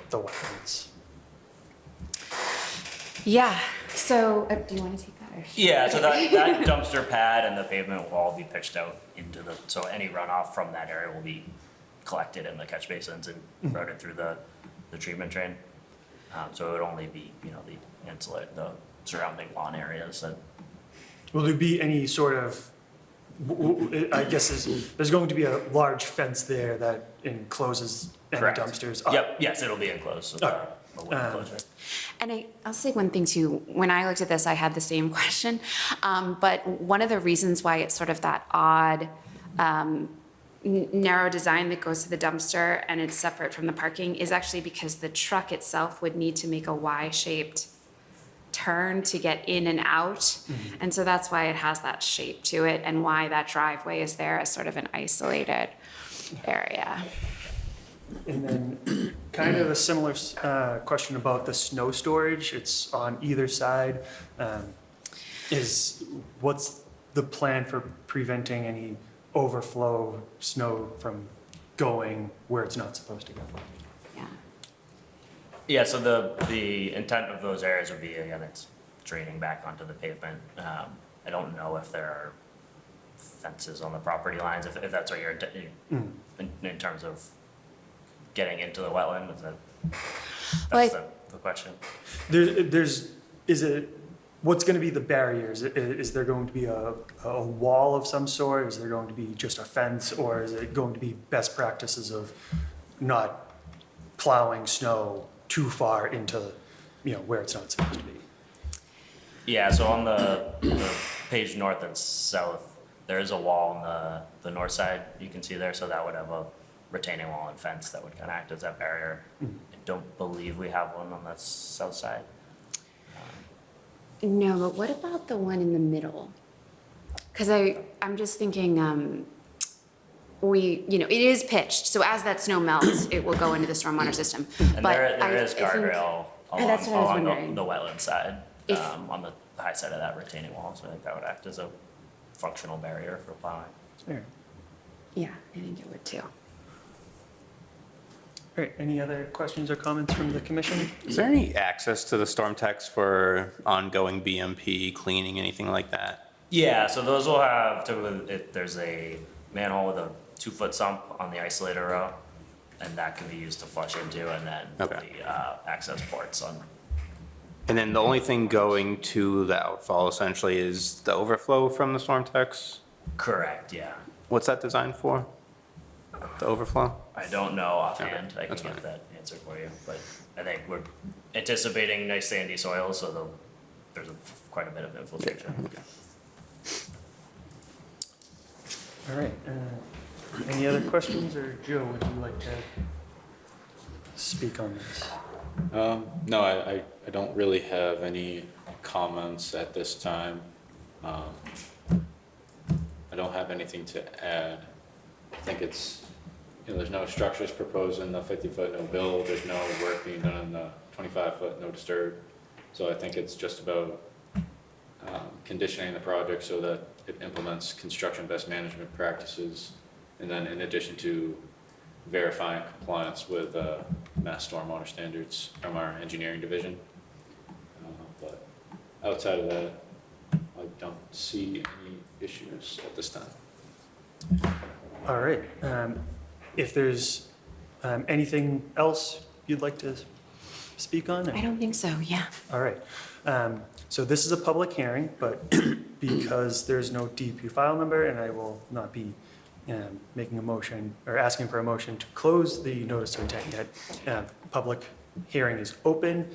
the wetlands? Yeah, so, do you want to take that or? Yeah, so that dumpster pad and the pavement will all be pitched out into the, so any runoff from that area will be collected in the catch basins and routed through the treatment drain. So it would only be, the surrounding lawn areas that. Will there be any sort of, I guess there's going to be a large fence there that encloses any Correct. dumpsters? Yep, yes, it'll be enclosed, so Okay. a wooden enclosure. And I'll say one thing too. When I looked at this, I had the same question. But one of the reasons why it's sort of that odd, narrow design that goes to the dumpster and it's separate from the parking is actually because the truck itself would need to make a Y-shaped turn to get in and out. And so that's why it has that shape to it and why that driveway is there as sort of an isolated area. And then kind of a similar question about the snow storage. It's on either side. What's the plan for preventing any overflow snow from going where it's not supposed to go? Yeah. Yeah, so the intent of those areas would be, again, it's draining back onto the pavement. I don't know if there are fences on the property lines, if that's what you're, in terms of getting into the wetland, is that, Well, that's the question. What's going to be the barriers? Is there going to be a wall of some sort? Is there going to be just a fence? Or is it going to be best practices of not plowing snow too far into, where it's not supposed to be? Yeah, so on the page north and south, there is a wall on the north side, you can see there, so that would have a retaining wall and fence that would kind of act as that barrier. I don't believe we have one on the south side. No, but what about the one in the middle? Because I'm just thinking, it is pitched, so as that snow melts, it will go into the stormwater system. And But there is I think- guardrail That's what I was along wondering. the wetland side, If- on the high side of that retaining wall, so I think that would act as a functional barrier for plowing. Yeah, I think it would too. All right, any other questions or comments from the commission? Is there any access to the storm techs for ongoing BMP, cleaning, anything like that? Yeah, so those will have, there's a manhole with a 2-foot sump on the isolator row, and that can be used to flush into, and then Okay. the access ports on. And then the only thing going to the outfall essentially is the overflow from the storm techs? Correct, yeah. What's that designed for? The overflow? I don't know offhand, I can that's get fine. that answer for you, but I think we're anticipating nice sandy soil, so there's quite a bit of infiltration. All right, any other questions, or Joe, would you like to speak on this? No, I don't really have any comments at this time. I don't have anything to add. I think it's, there's no structures proposed in the 50-foot no build, there's no work being done in the 25-foot no disturb. So I think it's just about conditioning the project so that it implements construction best management practices. And then in addition to verifying compliance with Mass Stormwater standards from our engineering division. But outside of that, I don't see any issues at this time. All right, if there's anything else you'd like to speak on? I don't think so, yeah. All right, so this is a public hearing, but because there's no DP file number, and I will not be making a motion, or asking for a motion to close the notice of intent yet, public hearing is open.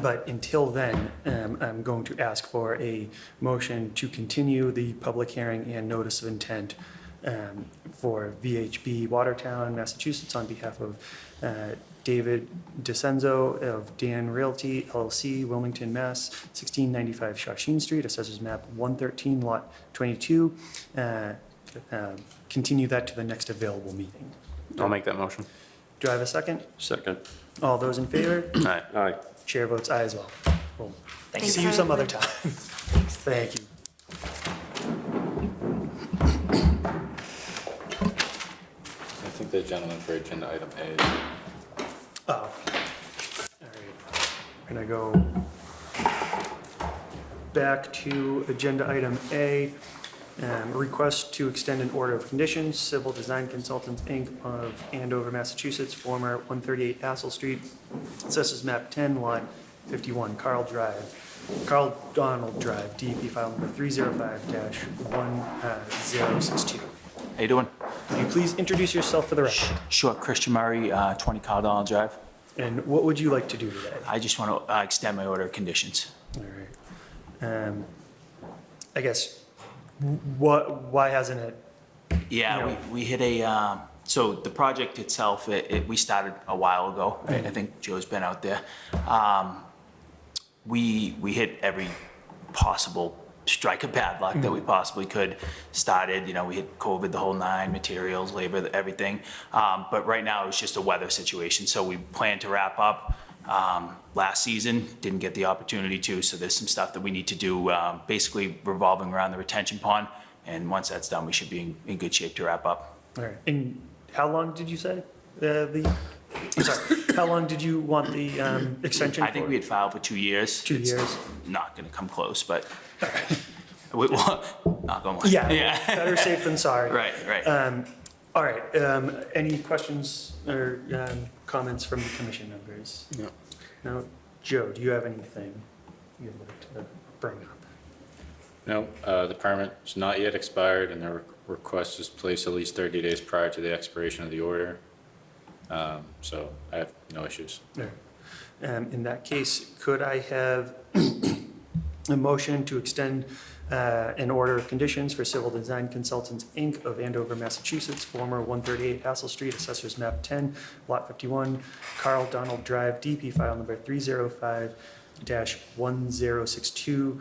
But until then, I'm going to ask for a motion to continue the public hearing and notice of intent for VHB Watertown, Massachusetts, on behalf of David DeCenzo of Dan Realty LLC, Wilmington, Mass., 1695 Shawshene Street, Assessors Map 113, Lot 22. Continue that to the next available meeting. I'll make that motion. Do I have a second? Second. All those in favor? Aye. Aye. Chair votes aye as well. We'll Thanks, see you some other everyone. time. Thank you. I think the gentleman for agenda item A. Oh, all right. We're gonna go back to agenda item A. Request to extend an order of conditions, Civil Design Consultants, Inc. of Andover, Massachusetts, former 138 Assel Street, assessors map 10, lot 51, Carl Donald Drive, DEP file number 305-1062. How you doing? Could you please introduce yourself for the record? Sure, Christian Murray, 20 Carl Donald Drive. And what would you like to do today? I just want to extend my order of conditions. All right. I guess, why hasn't it? Yeah, No. we hit a, so the project itself, we started a while ago. I think Joe's been out there. We hit every possible strike of bad luck that we possibly could. Started, we hit COVID, the whole nine, materials, labor, everything. But right now, it's just a weather situation. So we plan to wrap up last season, didn't get the opportunity to, so there's some stuff that we need to do, basically revolving around the retention pond. And once that's done, we should be in good shape to wrap up. All right. And how long did you say I'm sorry, how long did you want the extension for? I think we had filed for 2 years. 2 years? It's not gonna come close, but well, not going. Yeah, better safe than sorry. Right, right. All right, any questions or comments from the commission members? No. No? Joe, do you have anything you'd like to bring up? No, the permit is not yet expired, and the request is placed at least 30 days prior to the expiration of the order. So I have no issues. All right. In that case, could I have a motion to extend an order of conditions for Civil Design Consultants, Inc. of Andover, Massachusetts, former 138 Hassel Street, assessors map 10, lot 51, Carl Donald Drive, DP file number 305-1062,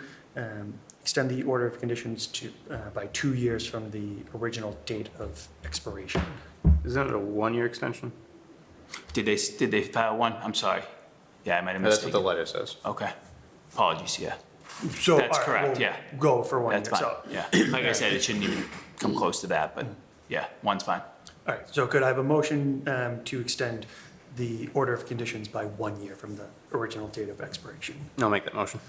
extend the order of conditions to, by 2 years from the original date of expiration. Is that a 1-year extension? Did they file one? I'm sorry. Yeah, I might have That's what mistaken. the letter says. Okay. Apologies, yeah. So, That's all right, correct, we'll yeah. Go for 1 year. That's fine, So- yeah. Like I said, it shouldn't even come close to that, but yeah, one's fine. All right, so could I have a motion to extend the order of conditions by 1 year from the original date of expiration? I'll make that motion.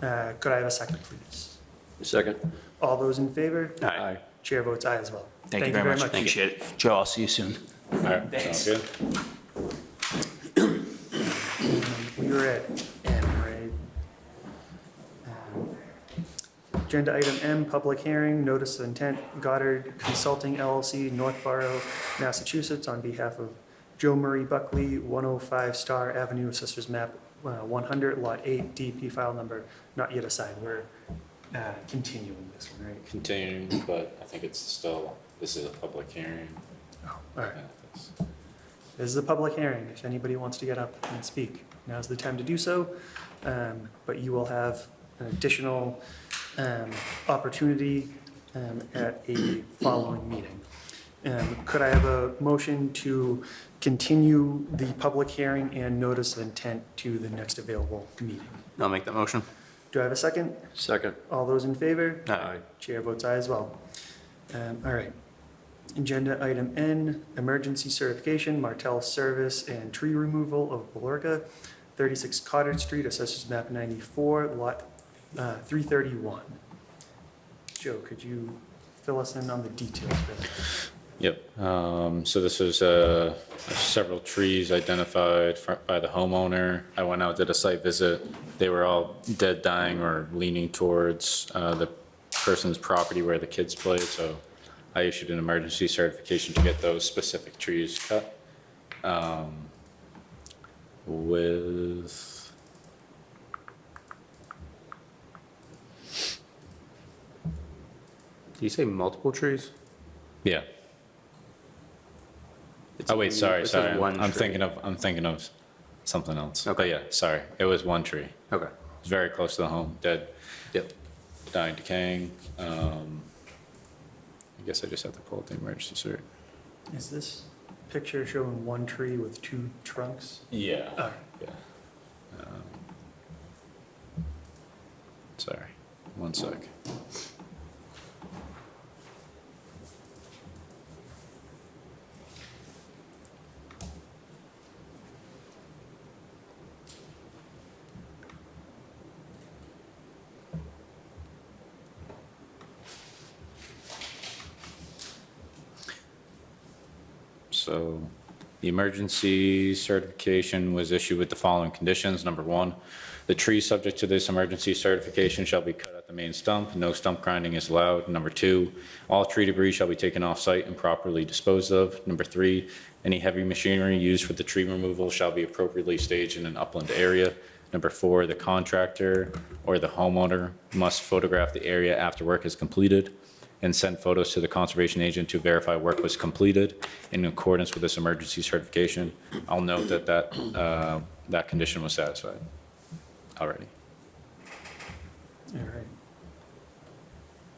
Could I have a second, please? Second. All those in favor? Aye. Chair votes aye as well. Thank you very much. Appreciate it. Joe, I'll see you soon. All right, sounds good. We were at N, right? Agenda item M, public hearing, notice of intent, Goddard Consulting LLC, Northborough, Massachusetts, on behalf of Joe Marie Buckley, 105 Star Avenue, Assessors Map 100, Lot 8, DP file number not yet assigned. We're continuing this one, right? Continuing, but I think it's still, this is a public hearing. Oh, all right. Yeah, that's- This is a public hearing. If anybody wants to get up and speak, now's the time to do so. But you will have an additional opportunity at a following meeting. Could I have a motion to continue the public hearing and notice of intent to the next available meeting? I'll make that motion. Do I have a second? Second. All those in favor? Aye. Chair votes aye as well. All right. Agenda item N, emergency certification, Martell Service and tree removal of Billerica, 36 Cottage Street, assessors map 94, lot 331. Joe, could you fill us in on the details for that? Yep, so this is several trees identified by the homeowner. I went out, did a site visit. They were all dead, dying, or leaning towards the person's property where the kids played, so I issued an emergency certification to get those specific trees cut. With Do you say multiple trees? yeah. Oh, wait, sorry, It says sorry. one I'm tree. thinking of something else. Okay. But yeah, sorry. It was one tree. Okay. It's very close to the home, dead. Yep. Dying, decaying. I guess I just have to pull up the emergency cert. Is this picture showing one tree with two trunks? Yeah. Alright. Yeah. Sorry, one sec. So the emergency certification was issued with the following conditions. Number one, the tree subject to this emergency certification shall be cut at the main stump. No stump grinding is allowed. Number two, all tree debris shall be taken off-site and properly disposed of. Number three, any heavy machinery used for the tree removal shall be appropriately staged in an upland area. Number four, the contractor or the homeowner must photograph the area after work is completed and send photos to the conservation agent to verify work was completed in accordance with this emergency certification. I'll note that that condition was satisfied already. All right.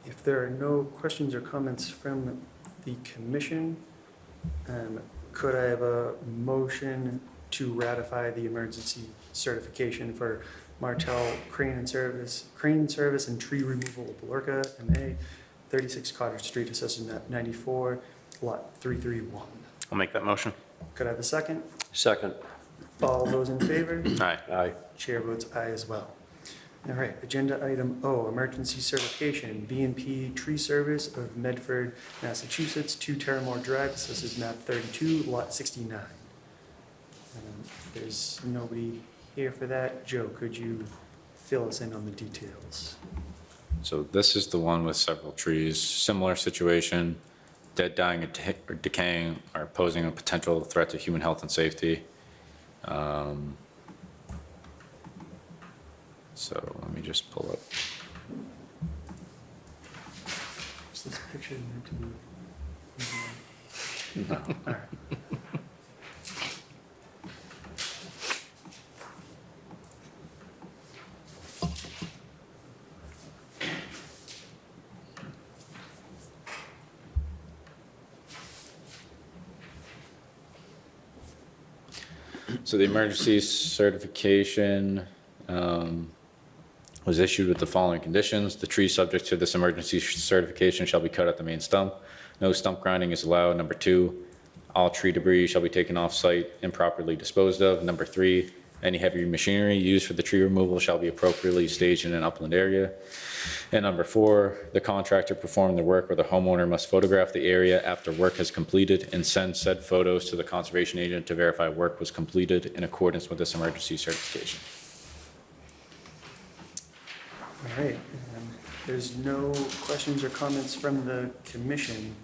If there are no questions or comments from the commission, could I have a motion to ratify the emergency certification for Martel Crane Service and Tree Removal of Lorca, MA, 36 Cottage Street, Assessment Map 94, Lot 331? I'll make that motion. Could I have a second? Second. All those in favor? Aye. Aye. Chair votes aye as well. All right, agenda item O, emergency certification, B&P Tree Service of Medford, Massachusetts, 2 Terramore Drive, this is map 32, lot 69. There's nobody here for that. Joe, could you fill us in on the details? So this is the one with several trees, similar situation, dead, dying, or decaying, are posing a potential threat to human health and safety. So let me just pull up. Is this picture meant to be? No, all right. So the emergency certification was issued with the following conditions. The tree subject to this emergency certification shall be cut at the main stump. No stump grinding is allowed. Number two, all tree debris shall be taken off-site and properly disposed of. Number three, any heavy machinery used for the tree removal shall be appropriately staged in an upland area. And number four, the contractor performing the work or the homeowner must photograph the area after work has completed and send said photos to the conservation agent to verify work was completed in accordance with this emergency certification. All right, there's no questions or comments from the commission.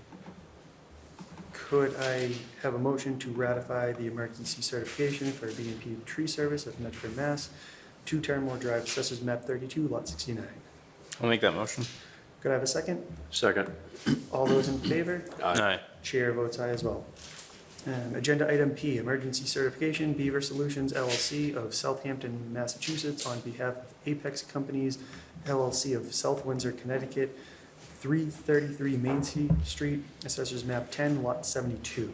Could I have a motion to ratify the emergency certification for B&P Tree Service of Medford, Mass, 2 Terramore Drive, Assessors Map 32, Lot 69? I'll make that motion. Could I have a second? Second. All those in favor? Aye. Chair votes aye as well. Agenda item P, emergency certification, Beaver Solutions LLC of Southampton, Massachusetts, on behalf of Apex Companies LLC of South Windsor, Connecticut, 333 Main Street, Assessors Map 10, Lot 72.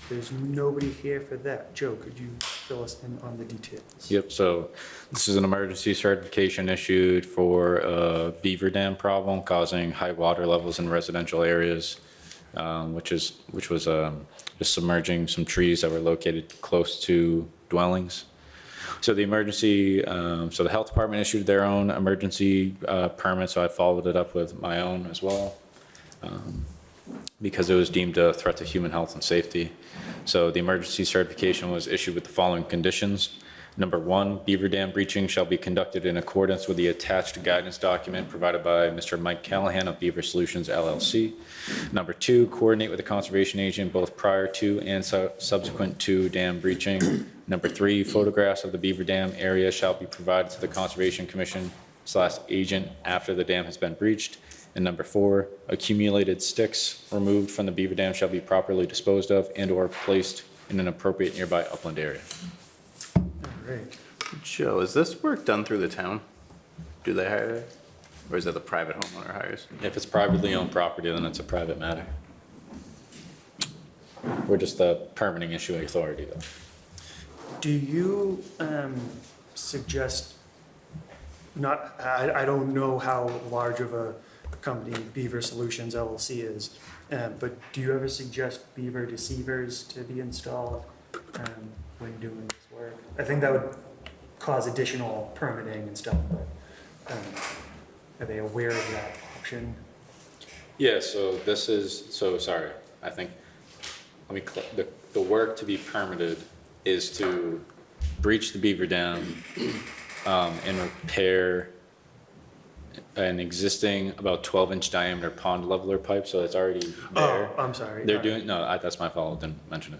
There's nobody here for that. Joe, could you fill us in on the details? Yep, so this is an emergency certification issued for a beaver dam problem causing high water levels in residential areas, which was just submerging some trees that were located close to dwellings. So the emergency, so the health department issued their own emergency permit, so I followed it up with my own as well, because it was deemed a threat to human health and safety. So the emergency certification was issued with the following conditions. Number one, beaver dam breaching shall be conducted in accordance with the attached guidance document provided by Mr. Mike Callahan of Beaver Solutions LLC. Number two, coordinate with the conservation agent both prior to and subsequent to dam breaching. Number three, photographs of the beaver dam area shall be provided to the Conservation Commission/agent after the dam has been breached. And number four, accumulated sticks removed from the beaver dam shall be properly disposed of and/or placed in an appropriate nearby upland area. All right. Joe, is this work done through the town? Do they hire it? Or is it the private homeowner hires? If it's privately owned property, then it's a private matter. We're just the permitting issuing authority though. Do you suggest, not, I don't know how large of a company Beaver Solutions LLC is, but do you ever suggest beaver deceivers to be installed when doing this work? I think that would cause additional permitting and stuff, but are they aware of that option? Yeah, so this is, so sorry, I think, the work to be permitted is to breach the beaver dam and repair an existing about 12-inch diameter pond leveler pipe, so it's already there. Oh, I'm sorry. They're doing, no, that's my fault, I didn't mention it.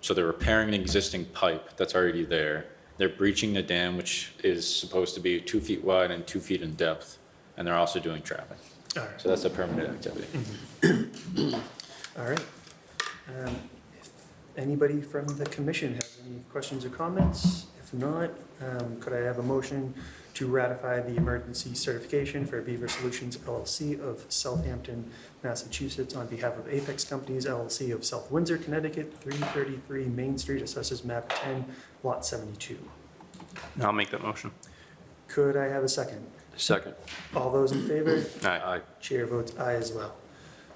So they're repairing an existing pipe that's already there. They're breaching the dam, which is supposed to be 2 feet wide and 2 feet in depth, and they're also doing trapping. All right. So that's a permitted activity. All right. If anybody from the commission has any questions or comments, if not, could I have a motion to ratify the emergency certification for Beaver Solutions LLC of Southampton, Massachusetts on behalf of Apex Companies LLC of South Windsor, Connecticut, 333 Main Street, Assessors Map 10, Lot 72. I'll make that motion. Could I have a second? Second. All those in favor? Aye. Chair votes aye as well.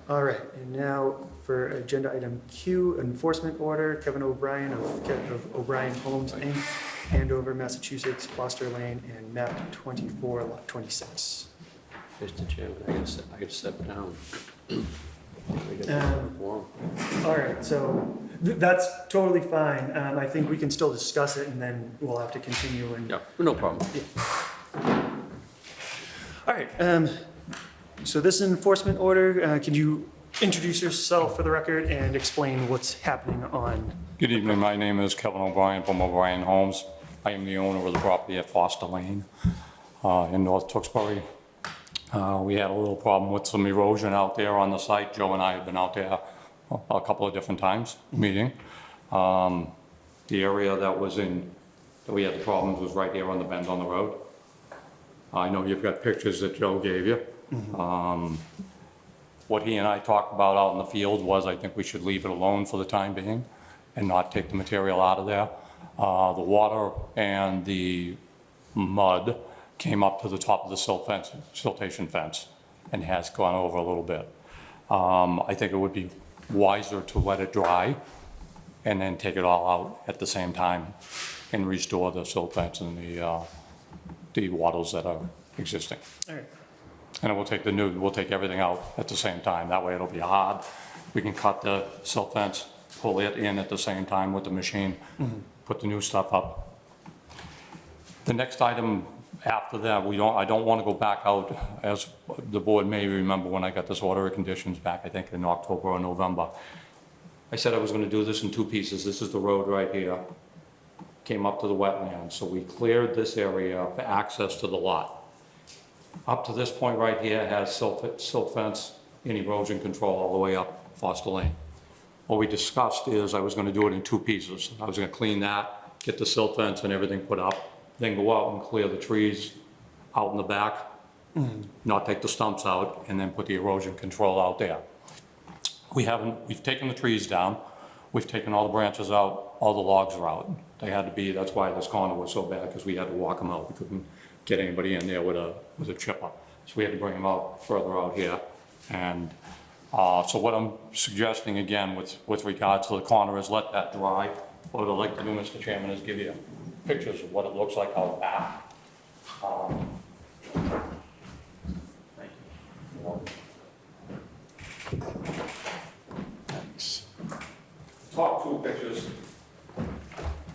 All right, and now for agenda item Q, enforcement order, Kevin O'Brien of O'Brien Homes, Inc., Andover, Massachusetts, Foster Lane, and map 24, lot 26. Mr. Chairman, I gotta step down. All right, so that's totally fine. I think we can still discuss it, and then we'll have to continue and. Yeah, no problem. All right, so this is an enforcement order. Can you introduce yourself for the record and explain what's happening on? Good evening, my name is Kevin O'Brien from O'Brien Homes. I am the owner of the property at Foster Lane in North Tewksbury. We had a little problem with some erosion out there on the site. Joe and I have been out there a couple of different times meeting. The area that we had the problems was right here on the bend on the road. I know you've got pictures that Joe gave you. What he and I talked about out in the field was I think we should leave it alone for the time being and not take the material out of there. The water and the mud came up to the top of the siltation fence and has gone over a little bit. I think it would be wiser to let it dry and then take it all out at the same time and restore the silt fence and the wattles that are existing. All right. And we'll take everything out at the same time. That way it'll be hard. We can cut the silt fence, pull it in at the same time with the machine, put the new stuff up. The next item after that, I don't want to go back out, as the board may remember when I got this order of conditions back, I think in October or November. I said I was going to do this in 2 pieces. This is the road right here. Came up to the wetland, so we cleared this area for access to the lot. Up to this point right here has silt fence and erosion control all the way up Foster Lane. What we discussed is I was going to do it in 2 pieces. I was going to clean that, get the silt fence and everything put up, then go out and clear the trees out in the back, not take the stumps out, and then put the erosion control out there. We've taken the trees down, we've taken all the branches out, all the logs are out. They had to be, that's why this corner was so bad, because we had to walk them out. We couldn't get anybody in there with a chipper. So we had to bring them out further out here. And so what I'm suggesting again with regards to the corner is let that dry. What I'd like to do, Mr. Chairman, is give you pictures of what it looks like out back. Thank you. Thanks. Top 2 pictures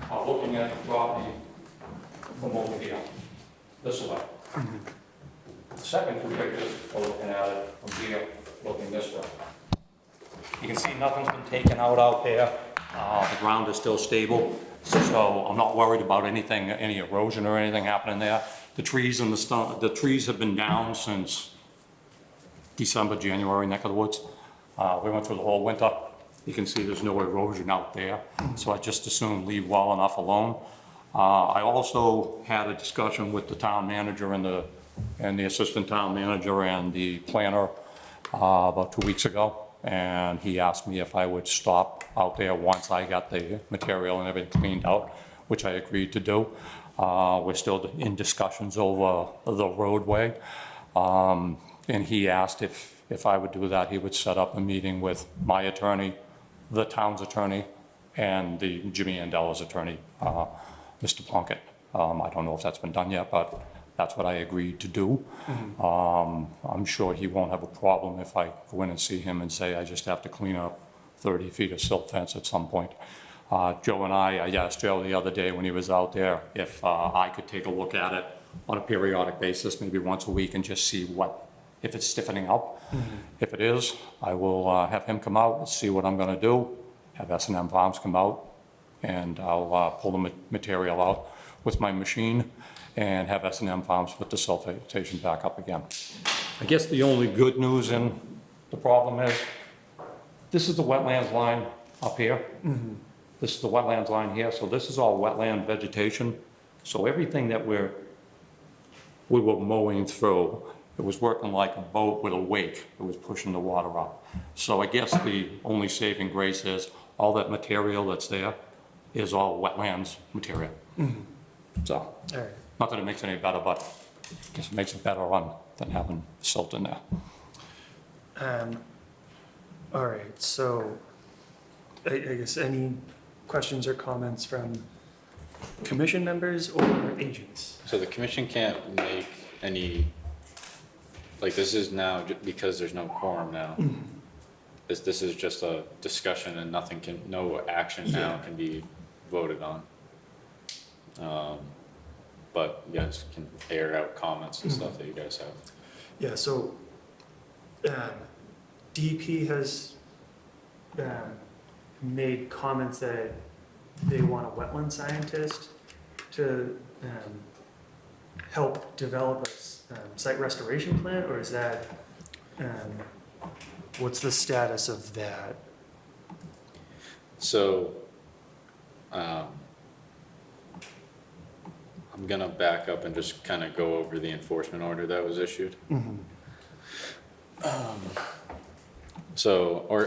are looking at the property from over here, this way. The second 2 pictures are looking at it from here, looking this way. You can see nothing's been taken out there. The ground is still stable, so I'm not worried about anything, any erosion or anything happening there. The trees and the trees have been down since December, January, neck of the woods. We went through the whole winter. You can see there's no erosion out there, so I just assume leave well enough alone. I also had a discussion with the town manager and the assistant town manager and the planner about 2 weeks ago, and he asked me if I would stop out there once I got the material and everything cleaned out, which I agreed to do. We're still in discussions over the roadway. And he asked if I would do that, he would set up a meeting with my attorney, the town's attorney, and the Jimmy Andela's attorney, Mr. Plunkett. I don't know if that's been done yet, but that's what I agreed to do. I'm sure he won't have a problem if I go in and see him and say, I just have to clean up 30 feet of silt fence at some point. Joe and I asked Joe the other day when he was out there if I could take a look at it on a periodic basis, maybe once a week, and just see if it's stiffening up. If it is, I will have him come out and see what I'm gonna do, have S&M Farms come out, and I'll pull the material out with my machine and have S&M Farms put the sulfation back up again. I guess the only good news in the problem is, this is the wetlands line up here. This is the wetlands line here, so this is all wetland vegetation. So everything that we were mowing through, it was working like a boat with a wake. It was pushing the water up. So I guess the only saving grace is all that material that's there is all wetlands material. So, All right. not that it makes it any better, but I guess it makes it better run than having silt in there. All right, so I guess any questions or comments from commission members or agents? So the commission can't make any, like, this is now, because there's no quorum now. This is just a discussion and no action now can be voted on. But you guys can air out comments and stuff that you guys have. Yeah, so DEP has made comments that they want a wetland scientist to help develop a site restoration plan, or is that, what's the status of that? So, I'm gonna back up and just kind of go over the enforcement order that was issued.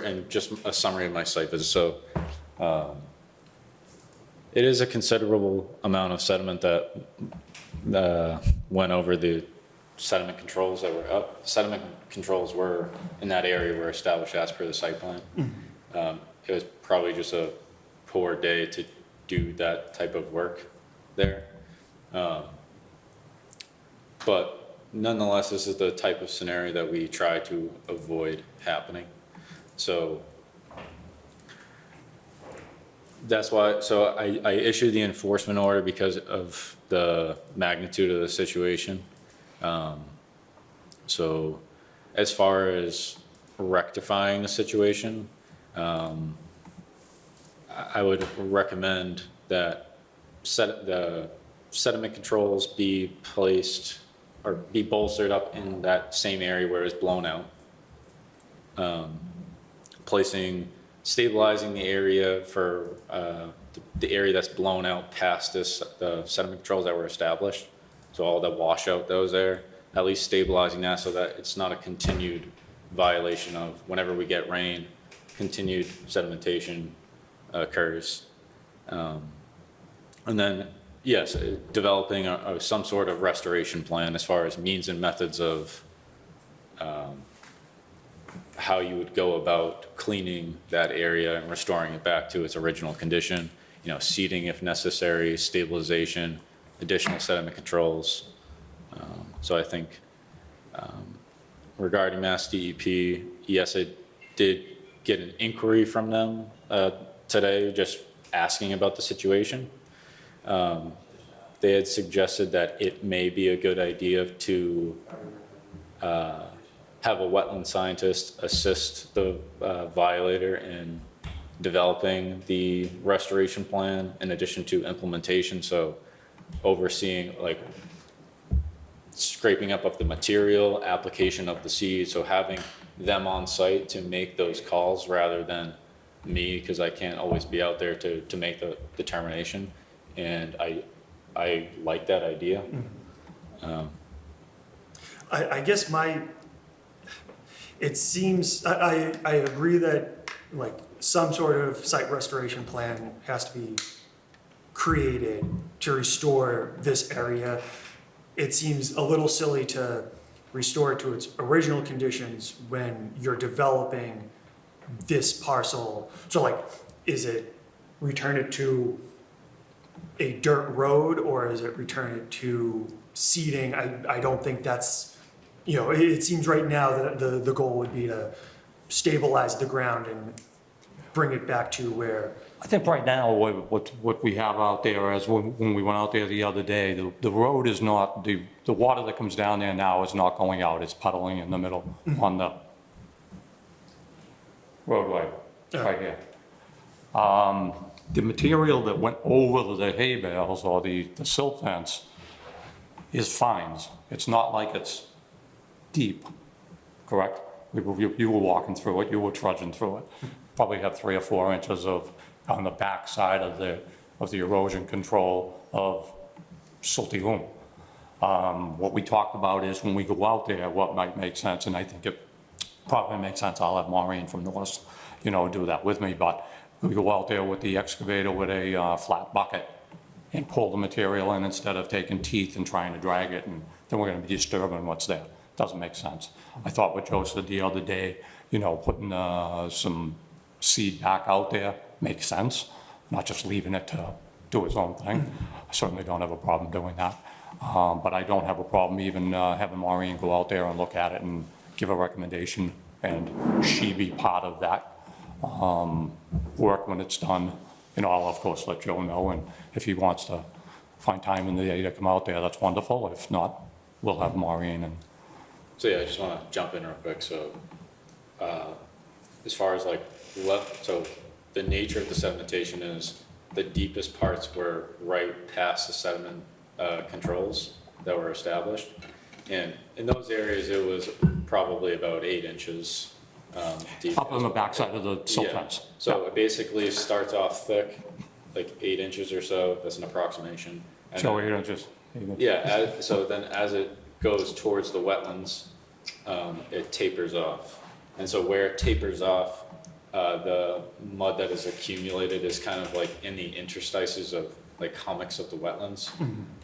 And just a summary of my site visit. So, it is a considerable amount of sediment that went over the sediment controls that were up. Sediment controls were in that area were established as per the site plan. It was probably just a poor day to do that type of work there. But nonetheless, this is the type of scenario that we try to avoid happening. So that's why, so I issued the enforcement order because of the magnitude of the situation. So as far as rectifying the situation, I would recommend that the sediment controls be placed or be bolstered up in that same area where it's blown out. Stabilizing the area for the area that's blown out past the sediment controls that were established. So all the washout that was there, at least stabilizing that so that it's not a continued violation of whenever we get rain, continued sedimentation occurs. And then, yes, developing some sort of restoration plan as far as means and methods of how you would go about cleaning that area and restoring it back to its original condition, seeding if necessary, stabilization, additional sediment controls. So I think regarding Mass DEP, yes, I did get an inquiry from them today, just asking about the situation. They had suggested that it may be a good idea to have a wetland scientist assist the violator in developing the restoration plan in addition to implementation. So overseeing, like, scraping up of the material, application of the seed, so having them on site to make those calls rather than me, because I can't always be out there to make the determination. And I like that idea. I guess it seems, I agree that like some sort of site restoration plan has to be created to restore this area. It seems a little silly to restore it to its original conditions when you're developing this parcel. So like, is it return it to a dirt road, or is it return it to seeding? I don't think that's, you know, it seems right now that the goal would be to stabilize the ground and bring it back to where. I think right now, what we have out there is when we went out there the other day, the road is not, the water that comes down there now is not going out, it's puddling in the middle on the roadway, right here. The material that went over the hay bales or the silt fence is fines. It's not like it's deep, correct? You were walking through it, you were trudging through it. Probably have 3 or 4 inches of, on the back side of the erosion control of silty loam. What we talked about is when we go out there, what might make sense, and I think it probably makes sense, I'll have Maureen from Norris, you know, do that with me, but we go out there with the excavator with a flat bucket and pull the material in instead of taking teeth and trying to drag it, and then we're gonna be disturbing what's there. Doesn't make sense. I thought what Joe said the other day, you know, putting some seed back out there makes sense, not just leaving it to do its own thing. I certainly don't have a problem doing that. But I don't have a problem even having Maureen go out there and look at it and give a recommendation, and she be part of that work when it's done. You know, I'll of course let Joe know, and if he wants to find time in the day to come out there, that's wonderful. If not, we'll have Maureen. And So yeah, I just want to jump in real quick. So as far as like so the nature of the sedimentation is the deepest parts were right past the sediment controls that were established. And in those areas, it was probably about 8 inches deep. up on the backside of the silt Yeah. fence. So it basically starts off thick, like 8 inches or so. That's an approximation. And So then- 8 inches. Yeah, so then as it goes towards the wetlands, it tapers off. And so where it tapers off, the mud that is accumulated is kind of like in the interstices of like hummocks of the wetlands.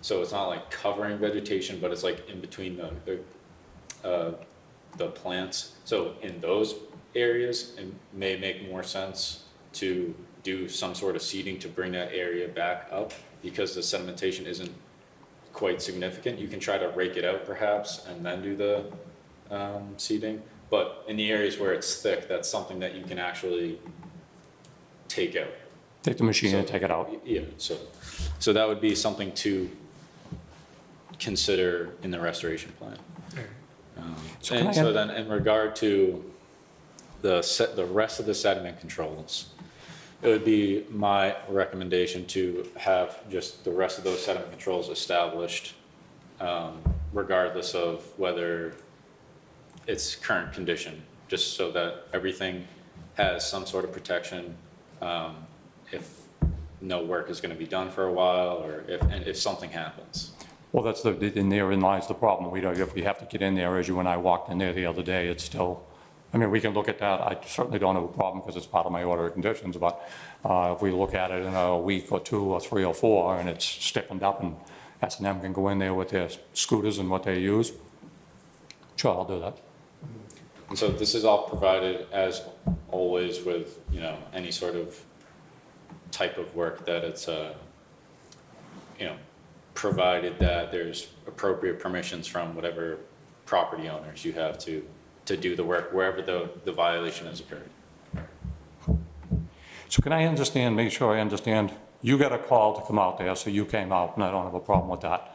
So it's not like covering vegetation, but it's like in between the plants. So in those areas, it may make more sense to do some sort of seeding to bring that area back up, because the sedimentation isn't quite significant. You can try to rake it out perhaps and then do the seeding. But in the areas where it's thick, that's something that you can actually take out. Take the machine and So- take it out. Yeah, so that would be something to consider in the restoration plan. So can I And so have- then in regard to the rest of the sediment controls, it would be my recommendation to have just the rest of those sediment controls established, regardless of whether its current condition, just so that everything has some sort of protection, if no work is gonna be done for a while, or if something happens. Well, that's and therein lies the problem. We don't, if we have to get in there, as you and I walked in there the other day, it's still, I mean, we can look at that. I certainly don't have a problem because it's part of my order of conditions, but if we look at it in a week or 2 or 3 or 4 and it's stiffened up and S&M can go in there with their scooters and what they use, sure, I'll do that. And so this is all provided, as always, with, you know, any sort of type of work that it's, you know, provided that there's appropriate permissions from whatever property owners you have to do the work wherever the violation has occurred. So can I understand, make sure I understand, you got a call to come out there, so you came out, and I don't have a problem with that.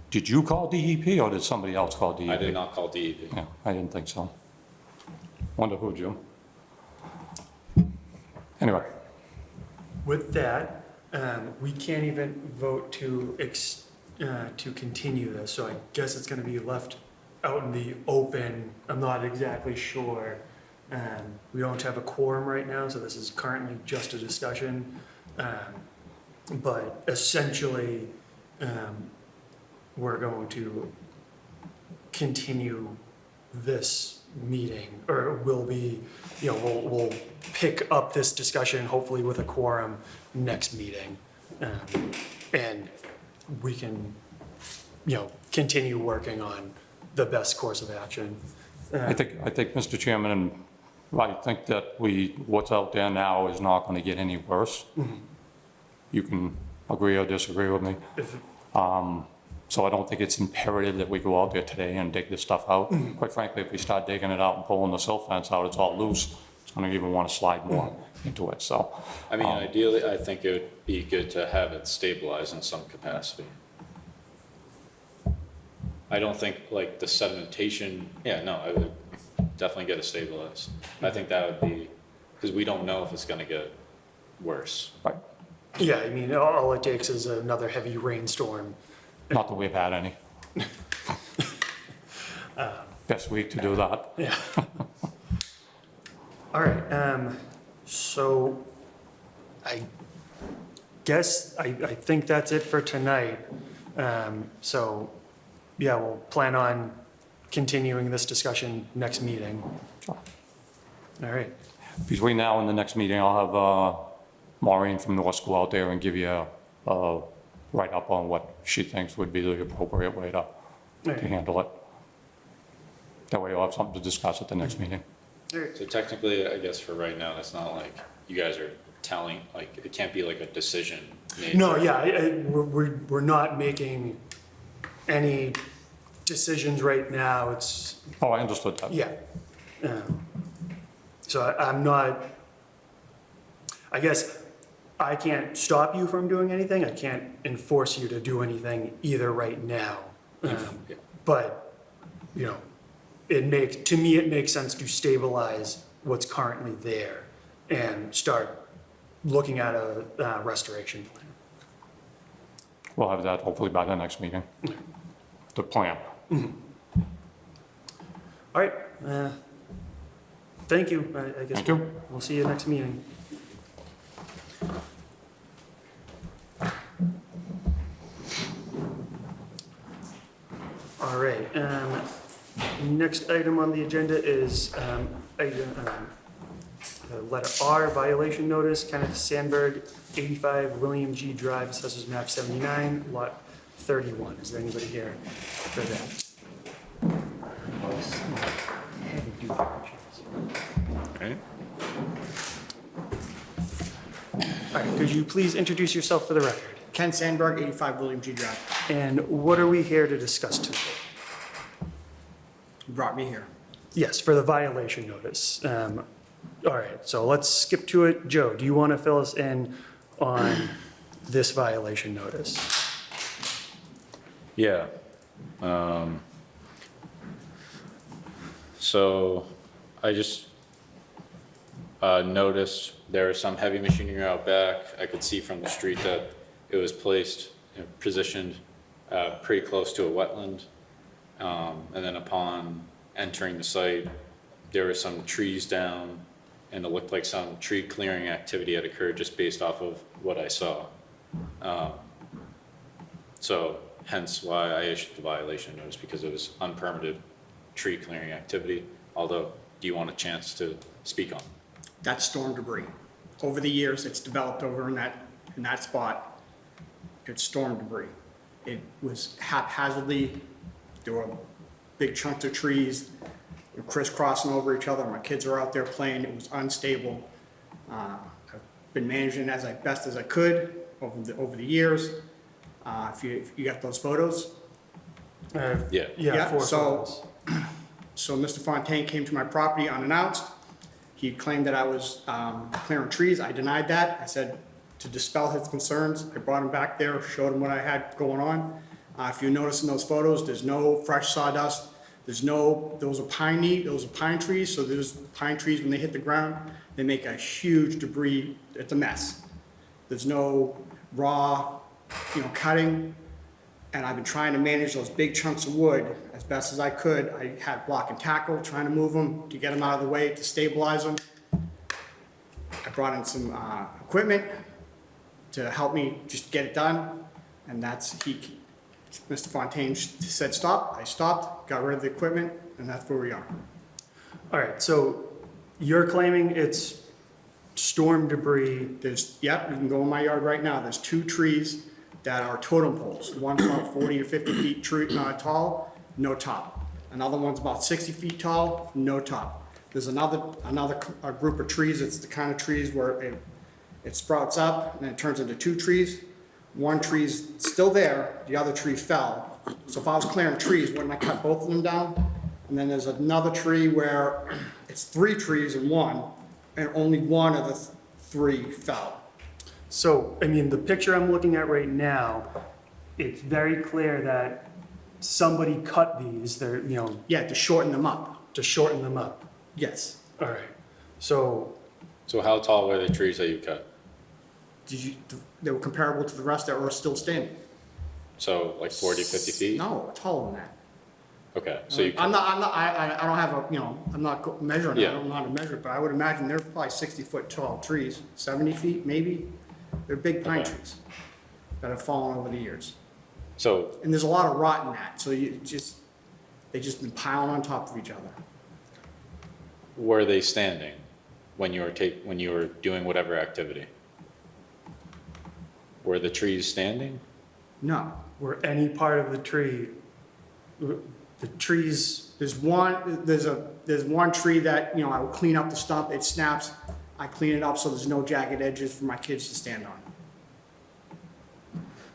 Did you call DEP or did somebody else call DEP? I did not call DEP. Yeah, I didn't think so. Wonder who, Jim? Anyway, With that, we can't even vote to continue this, so I guess it's gonna be left out in the open. I'm not exactly sure. We don't have a quorum right now, so this is currently just a discussion. But essentially, we're going to continue this meeting, or will be, we'll pick up this discussion hopefully with a quorum next meeting. And we can, continue working on the best course of action. I think, Mr. Chairman, and I think that what's out there now is not going to get any worse. You can agree or disagree with me. So I don't think it's imperative that we go out there today and dig this stuff out. Quite frankly, if we start digging it out and pulling the silt fence out, it's all loose. It's going to even want to slide more into it, so. I mean, ideally, I think it would be good to have it stabilized in some capacity. I don't think like the sedimentation, I would definitely get it stabilized. I think that would be, because we don't know if it's gonna get worse. Right. Yeah, I mean, all it takes is another heavy rainstorm. Not that we've had any. Best week to do that. Yeah. All right, so I guess, I think that's it for tonight. So, yeah, we'll plan on continuing this discussion next meeting. Sure. All right. Between now and the next meeting, I'll have Maureen from North go out there and give you a write-up on what she thinks would be the appropriate way to handle it. That way you'll have something to discuss at the next meeting. So technically, I guess for right now, it's not like you guys are telling, like, it can't be like a decision made. No, we're not making any decisions right now. It's, Oh, I understood that. yeah. So I'm not, I guess I can't stop you from doing anything. I can't enforce you to do anything either right now. But, to me, it makes sense to stabilize what's currently there and start looking at a restoration plan. We'll have that hopefully by the next meeting. The plan. All right. Thank you. I guess Thank you. we'll see you next meeting. All right. Next item on the agenda is letter R, violation notice, Kenneth Sandberg, 85 William G. Drive, Assessors Map 79, Lot 31. Is there anybody here for that? Okay. All right, could you please introduce yourself for the record? Ken Sandberg, 85 William G. Drive. And what are we here to discuss today? You brought me here. Yes, for the violation notice. All right, so let's skip to it. Joe, do you want to fill us in on this violation notice? Yeah. So I just noticed there was some heavy machinery out back. I could see from the street that it was placed and positioned pretty close to a wetland. And then upon entering the site, there were some trees down, and it looked like some tree clearing activity had occurred just based off of what I saw. So hence why I issued the violation notice, because it was unpermitted tree clearing activity. Although, do you want a chance to speak on it? That's storm debris. Over the years, it's developed over in that spot. It's storm debris. It was haphazardly, there were big chunks of trees crisscrossing over each other. My kids are out there playing. It was unstable. I've been managing it as best as I could over the years. If you got those photos. Yeah, four photos. So Mr. Fontaine came to my property unannounced. He claimed that I was clearing trees. I denied that. I said to dispel his concerns. I brought him back there, showed him what I had going on. If you notice in those photos, there's no fresh sawdust. Those are pine trees. So those pine trees, when they hit the ground, they make a huge debris. It's a mess. There's no raw, cutting. And I've been trying to manage those big chunks of wood as best as I could. I had block and tackle, trying to move them, to get them out of the way, to stabilize them. I brought in some equipment to help me just get it done. And Mr. Fontaine said stop. I stopped, got rid of the equipment, and that's where we are. All right, so you're claiming it's storm debris. Yep, you can go in my yard right now, there's 2 trees that are totem poles. One's about 40 or 50 feet tall, no top. Another one's about 60 feet tall, no top. There's another group of trees, it's the kind of trees where it sprouts up and then it turns into 2 trees. One tree's still there, the other tree fell. So if I was clearing trees, wouldn't I cut both of them down? And then there's another tree where it's 3 trees in one, and only one of the 3 fell. So, I mean, the picture I'm looking at right now, it's very clear that somebody cut these, they're, you know. Yeah, to shorten them up. To shorten them up. Yes. All right, so. So how tall were the trees that you cut? They were comparable to the rest that were still standing. So like 40, 50 feet? No, taller than that. Okay, so you, I don't have a, you know, I'm not measuring it, I don't know how to measure it, but I would imagine they're probably 60-foot tall trees, 70 feet maybe. They're big pine trees that have fallen over the years. so And there's a lot of rot in that, so they just been piling on top of each other. were they standing when you were doing whatever activity? Were the trees standing? No. Were any part of the tree, the trees, There's one tree that, you know, I will clean up the stump, it snaps, I clean it up so there's no jagged edges for my kids to stand on.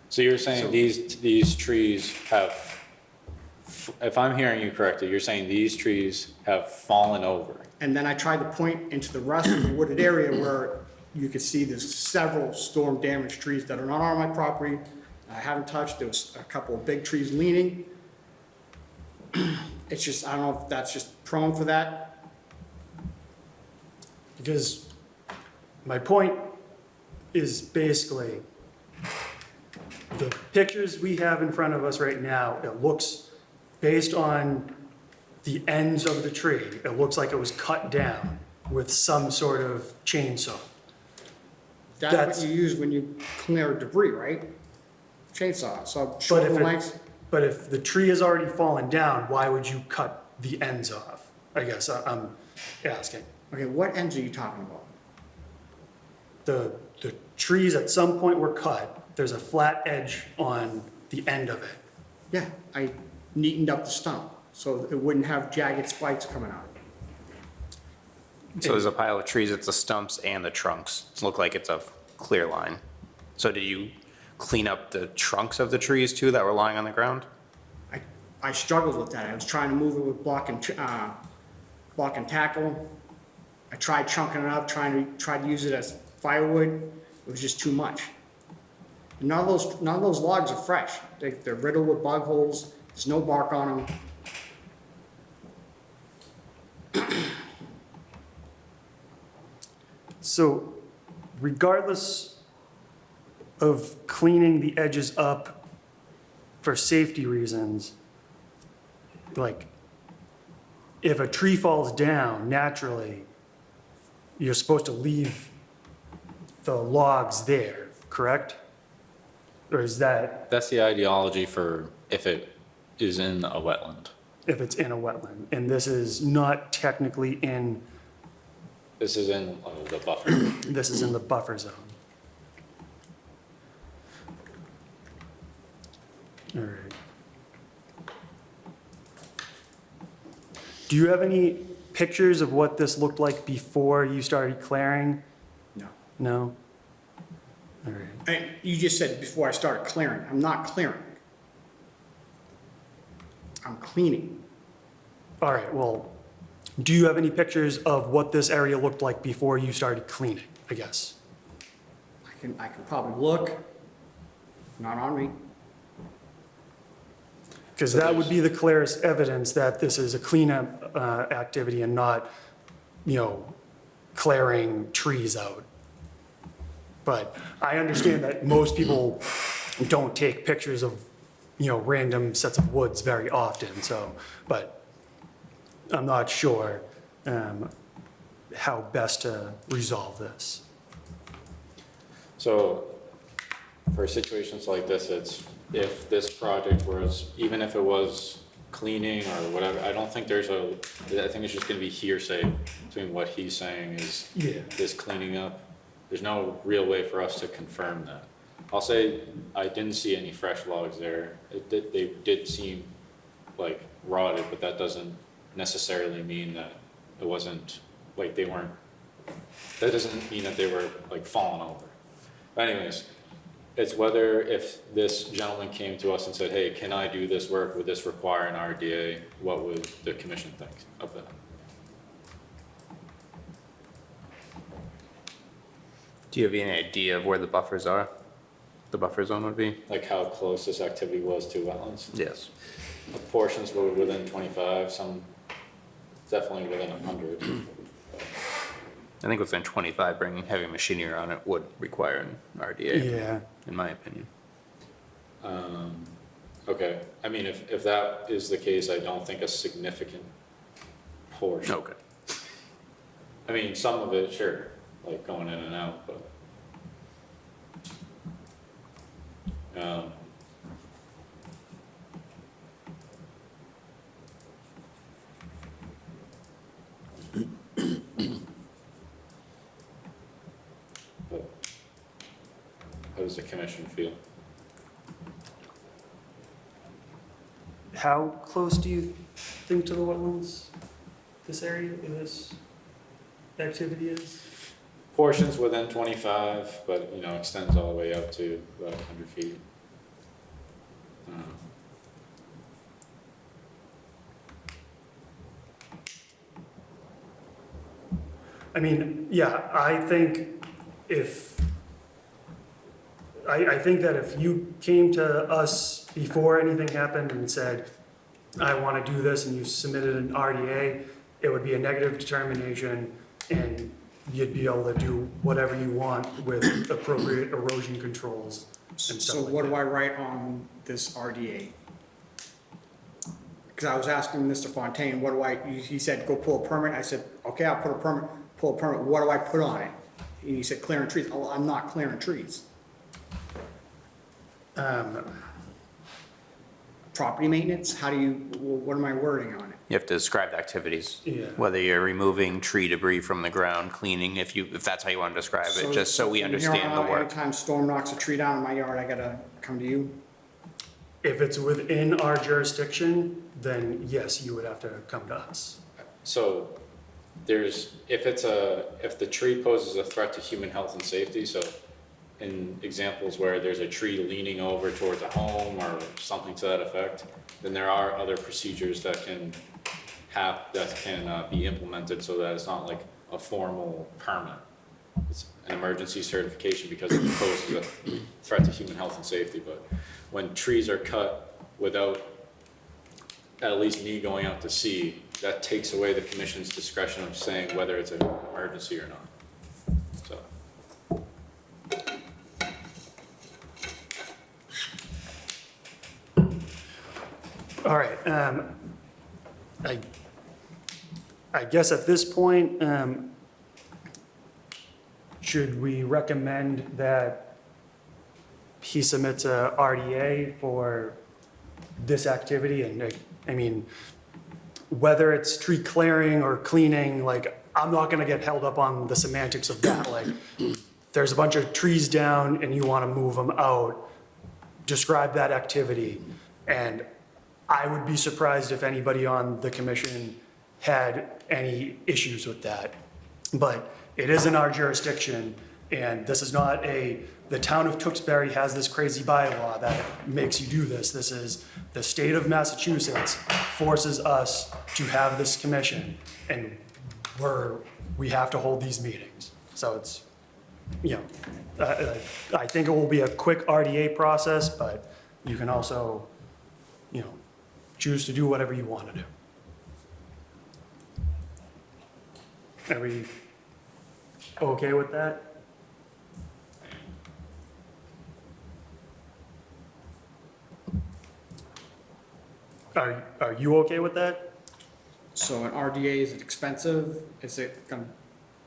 So you're saying these trees have, if I'm hearing you correctly, you're saying these trees have fallen over? And then I tried to point into the rest of the wooded area where you could see there's several storm damaged trees that are not on my property. I haven't touched, there was a couple of big trees leaning. It's just, I don't know if that's just prone for that. because my point is basically, the pictures we have in front of us right now, it looks, based on the ends of the tree, it looks like it was cut down with some sort of chainsaw. That's what you use when you clear debris, right? Chainsaw, so shoulder lengths. But if the tree has already fallen down, why would you cut the ends off? I guess I'm asking. Okay, what ends are you talking about? The trees at some point were cut, there's a flat edge on the end of it. Yeah, I neatened up the stump, so it wouldn't have jagged spikes coming out. So there's a pile of trees, it's the stumps and the trunks. It look like it's a clear line. So did you clean up the trunks of the trees too that were lying on the ground? I struggled with that. I was trying to move it with block and tackle. I tried chunking it up, tried to use it as firewood. It was just too much. None of those logs are fresh. They're riddled with bug holes. There's no bark on them. So regardless of cleaning the edges up for safety reasons, like, if a tree falls down naturally, you're supposed to leave the logs there, correct? Or is that That's the ideology for if it is in a wetland. if it's in a wetland? And this is not technically in, This is in the buffer. this is in the buffer zone. All right. Do you have any pictures of what this looked like before you started clearing? No. No? All right. And you just said before I started clearing. I'm not clearing. I'm cleaning. All right, well, do you have any pictures of what this area looked like before you started cleaning, I guess? I can probably look. Not on me. Because that would be the clearest evidence that this is a cleanup activity and not, you know, clearing trees out. But I understand that most people don't take pictures of, you know, random sets of woods very often, so, but I'm not sure how best to resolve this. So for situations like this, it's if this project was, even if it was cleaning or whatever, I don't think there's a, I think it's just gonna be hearsay between what he's saying is Yeah. this cleaning up. There's no real way for us to confirm that. I'll say, I didn't see any fresh logs there. They did seem like rotted, but that doesn't necessarily mean that it wasn't, like they weren't, that doesn't mean that they were like falling over. But anyways, it's whether if this gentleman came to us and said, hey, can I do this work? Would this require an RDA? What would the commission think of that? Do you have any idea of where the buffers are? The buffer zone would be? Like how close this activity was to wetlands? Yes. Portions were within 25, some definitely within 100. I think within 25, bringing heavy machinery on it would require an RDA. Yeah. In my opinion. Okay, I mean, if that is the case, I don't think a significant portion. Okay. I mean, some of it, sure, like going in and out, but. But how does the commission feel? How close do you think to the wetlands this area, this activity is? Portions within 25, but, you know, extends all the way up to about 100 feet. I mean, yeah, I think if, I think that if you came to us before anything happened and said, I want to do this, and you submitted an RDA, it would be a negative determination, and you'd be able to do whatever you want with appropriate erosion controls and stuff So like what that. do I write on this RDA? Because I was asking Mr. Fontaine, what do I, he said, go pull a permit. I said, okay, I'll pull a permit. What do I put on it? And he said, clearing trees. Oh, I'm not clearing trees. Property maintenance, how do you, what am I wording on it? You have to describe the activities. Yeah. Whether you're removing tree debris from the ground, cleaning, if that's how you want to describe it, just so we from here understand on the out, work. Anytime storm knocks a tree down in my yard, I gotta come to you? If it's within our jurisdiction, then yes, you would have to come to us. So there's, if the tree poses a threat to human health and safety, so in examples where there's a tree leaning over towards a home or something to that effect, then there are other procedures that can be implemented so that it's not like a formal permit. It's an emergency certification because it poses a threat to human health and safety, but when trees are cut without at least me going out to see, that takes away the commission's discretion of saying whether it's an emergency or not. So. All right, I guess at this point, should we recommend that he submits a RDA for this activity? And I mean, whether it's tree clearing or cleaning, like, I'm not gonna get held up on the semantics of that. Like, there's a bunch of trees down and you wanna move them out, describe that activity. And I would be surprised if anybody on the commission had any issues with that. But it is in our jurisdiction, and this is not the town of Tewksbury has this crazy bylaw that makes you do this. This is the state of Massachusetts forces us to have this commission, and we have to hold these meetings. So it's, you know, I think it will be a quick RDA process, but you can also, you know, choose to do whatever you want to do. Are we okay with that? Are you okay with that? So an RDA, is it expensive? Is it gonna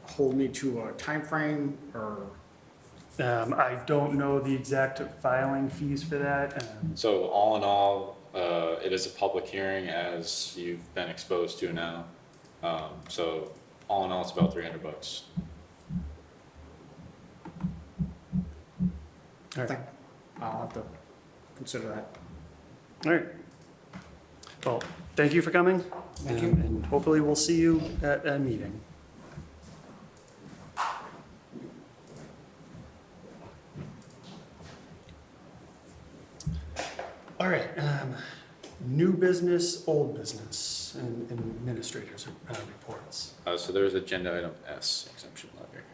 hold me to a time frame, or? I don't know the exact filing fees for that. So all in all, it is a public hearing as you've been exposed to now. So all in all, it's about $300. All right. I'll have to consider that. All right. Well, thank you for coming. Thank you. And hopefully we'll see you at a meeting. All right, new business, old business, and administrators' reports. So there's agenda item S, exemption letter.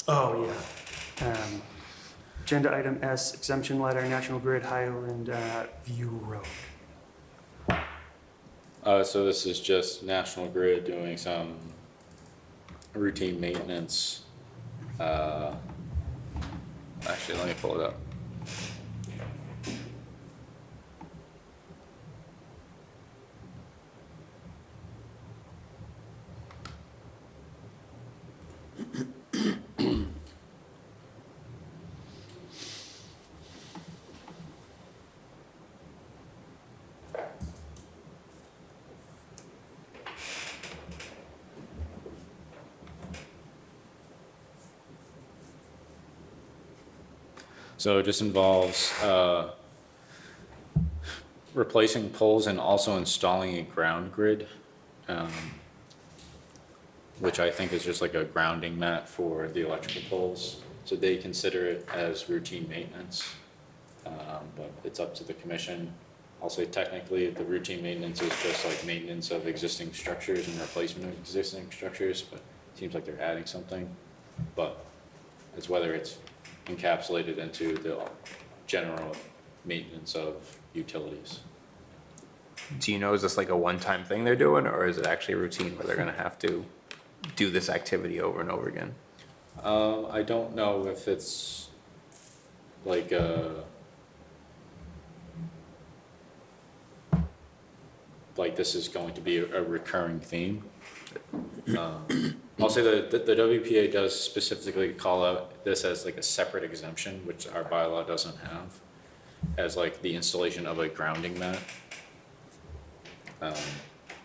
Oh, yeah. Agenda item S, exemption letter, National Grid Highland View Road. So this is just National Grid doing some routine maintenance. Actually, let me pull it up. So it just involves replacing poles and also installing a ground grid, which I think is just like a grounding mat for the electrical poles. So they consider it as routine maintenance, but it's up to the commission. I'll say technically the routine maintenance is just like maintenance of existing structures and replacement of existing structures, but it seems like they're adding something. But it's whether it's encapsulated into the general maintenance of utilities. Do you know, is this like a one-time thing they're doing, or is it actually a routine where they're gonna have to do this activity over and over again? I don't know if it's like this is going to be a recurring theme. I'll say that the WPA does specifically call out this as like a separate exemption, which our bylaw doesn't have, as like the installation of a grounding mat.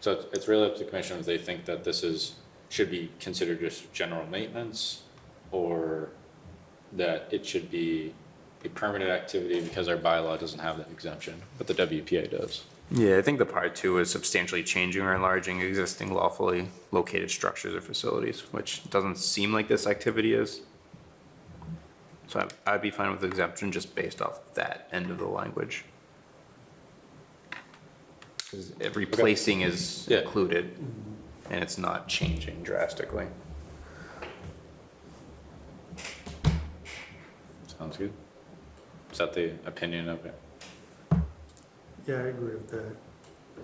So it's really up to the commission if they think that this should be considered just general maintenance, or that it should be a permanent activity because our bylaw doesn't have that exemption, but the WPA does. Yeah, I think the part two is substantially changing or enlarging existing lawfully located structures or facilities, which doesn't seem like this activity is. So I'd be fine with exemption just based off that end of the language. Because replacing is included, and it's not changing drastically. Sounds good. Is that the opinion of it? Yeah, I agree with that.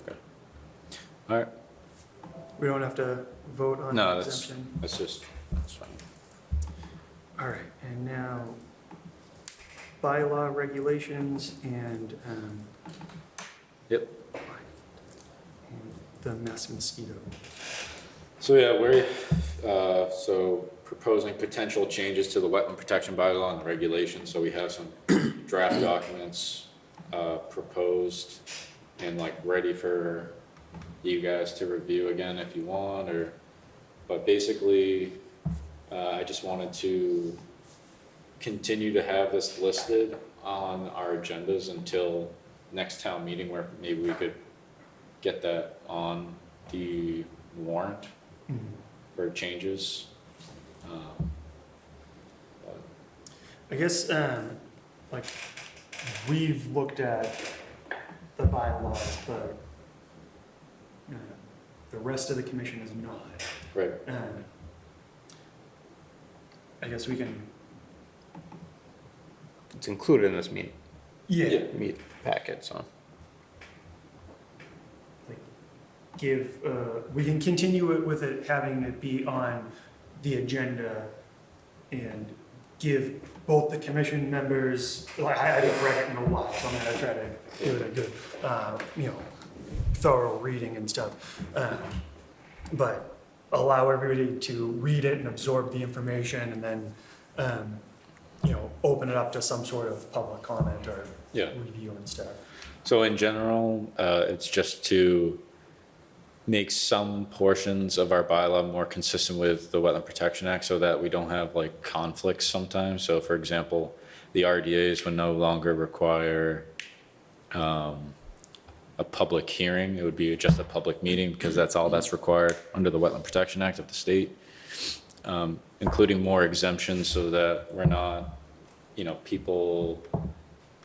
Okay. All right. We don't have to vote on No, the exemption? that's fine. All right, and now bylaw regulations and Yep. the mass mosquito. So yeah, we're so proposing potential changes to the wetland protection bylaw and the regulations. So we have some draft documents proposed and like ready for you guys to review again if you want, but basically I just wanted to continue to have this listed on our agendas until next town meeting, where maybe we could get that on the warrant for changes. I guess, like, we've looked at the bylaws, but the rest of the commission is not. Right. I guess we can. It's included in this meet packet, so. We can continue it with it, having it be on the agenda and give both the commission members, like, I haven't read it in a while, so I'm gonna try to give it a good, thorough reading and stuff. But allow everybody to read it and absorb the information, and then, open it up to some sort of public comment or review and stuff. So in general, it's just to make some portions of our bylaw more consistent with the Wetland Protection Act so that we don't have like conflicts sometimes. So for example, the RDAs would no longer require a public hearing. It would be just a public meeting because that's all that's required under the Wetland Protection Act of the state. Including more exemptions so that we're not, you know, people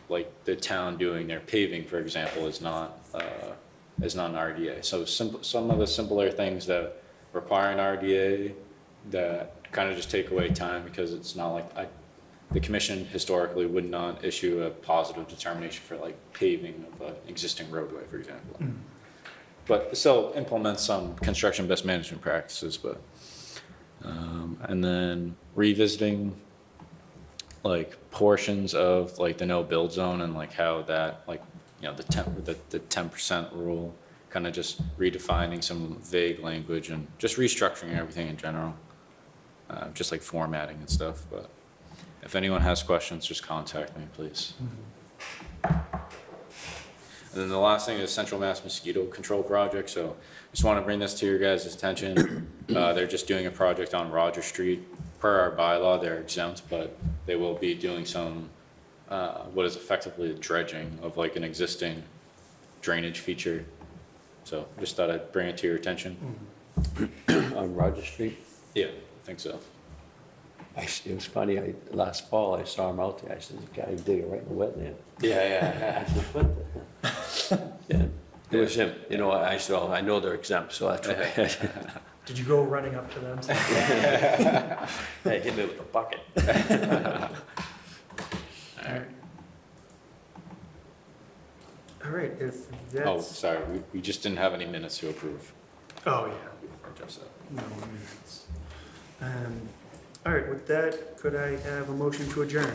like the town doing their paving, for example, is not an RDA. So some of the simpler things that require an RDA that kind of just take away time because it's not like the commission historically would not issue a positive determination for like paving of an existing roadway, for example. But still implement some construction best management practices, but and then revisiting like portions of like the no build zone and like how that like, you know, the 10% rule, kind of just redefining some vague language and just restructuring everything in general, just like formatting and stuff. But if anyone has questions, just contact me, please. And then the last thing is Central Mass Mosquito Control Project. So just want to bring this to your guys' attention. They're just doing a project on Roger Street. Per our bylaw, they're exempt, but they will be doing some, what is effectively dredging of like an existing drainage feature. So just thought I'd bring it to your attention. On Roger Street? Yeah, I think so. It was funny, last fall, I saw him out there, I said, the guy digging right in the wetland. Yeah. I said, what the? Yeah, it was him, you know, I saw, I know they're exempt, so that's why. Did you go running up to them? Hey, hit me with a bucket. All right, if that's. Oh, sorry, we just didn't have any minutes to approve. Oh, yeah. Address that. No minutes. All right, with that, could I have a motion to adjourn?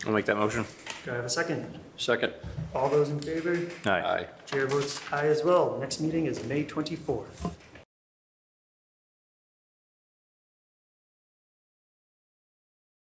I'll make that motion. Do I have a second? Second. All those in favor? Aye. Chair votes aye as well. Next meeting is May 24th.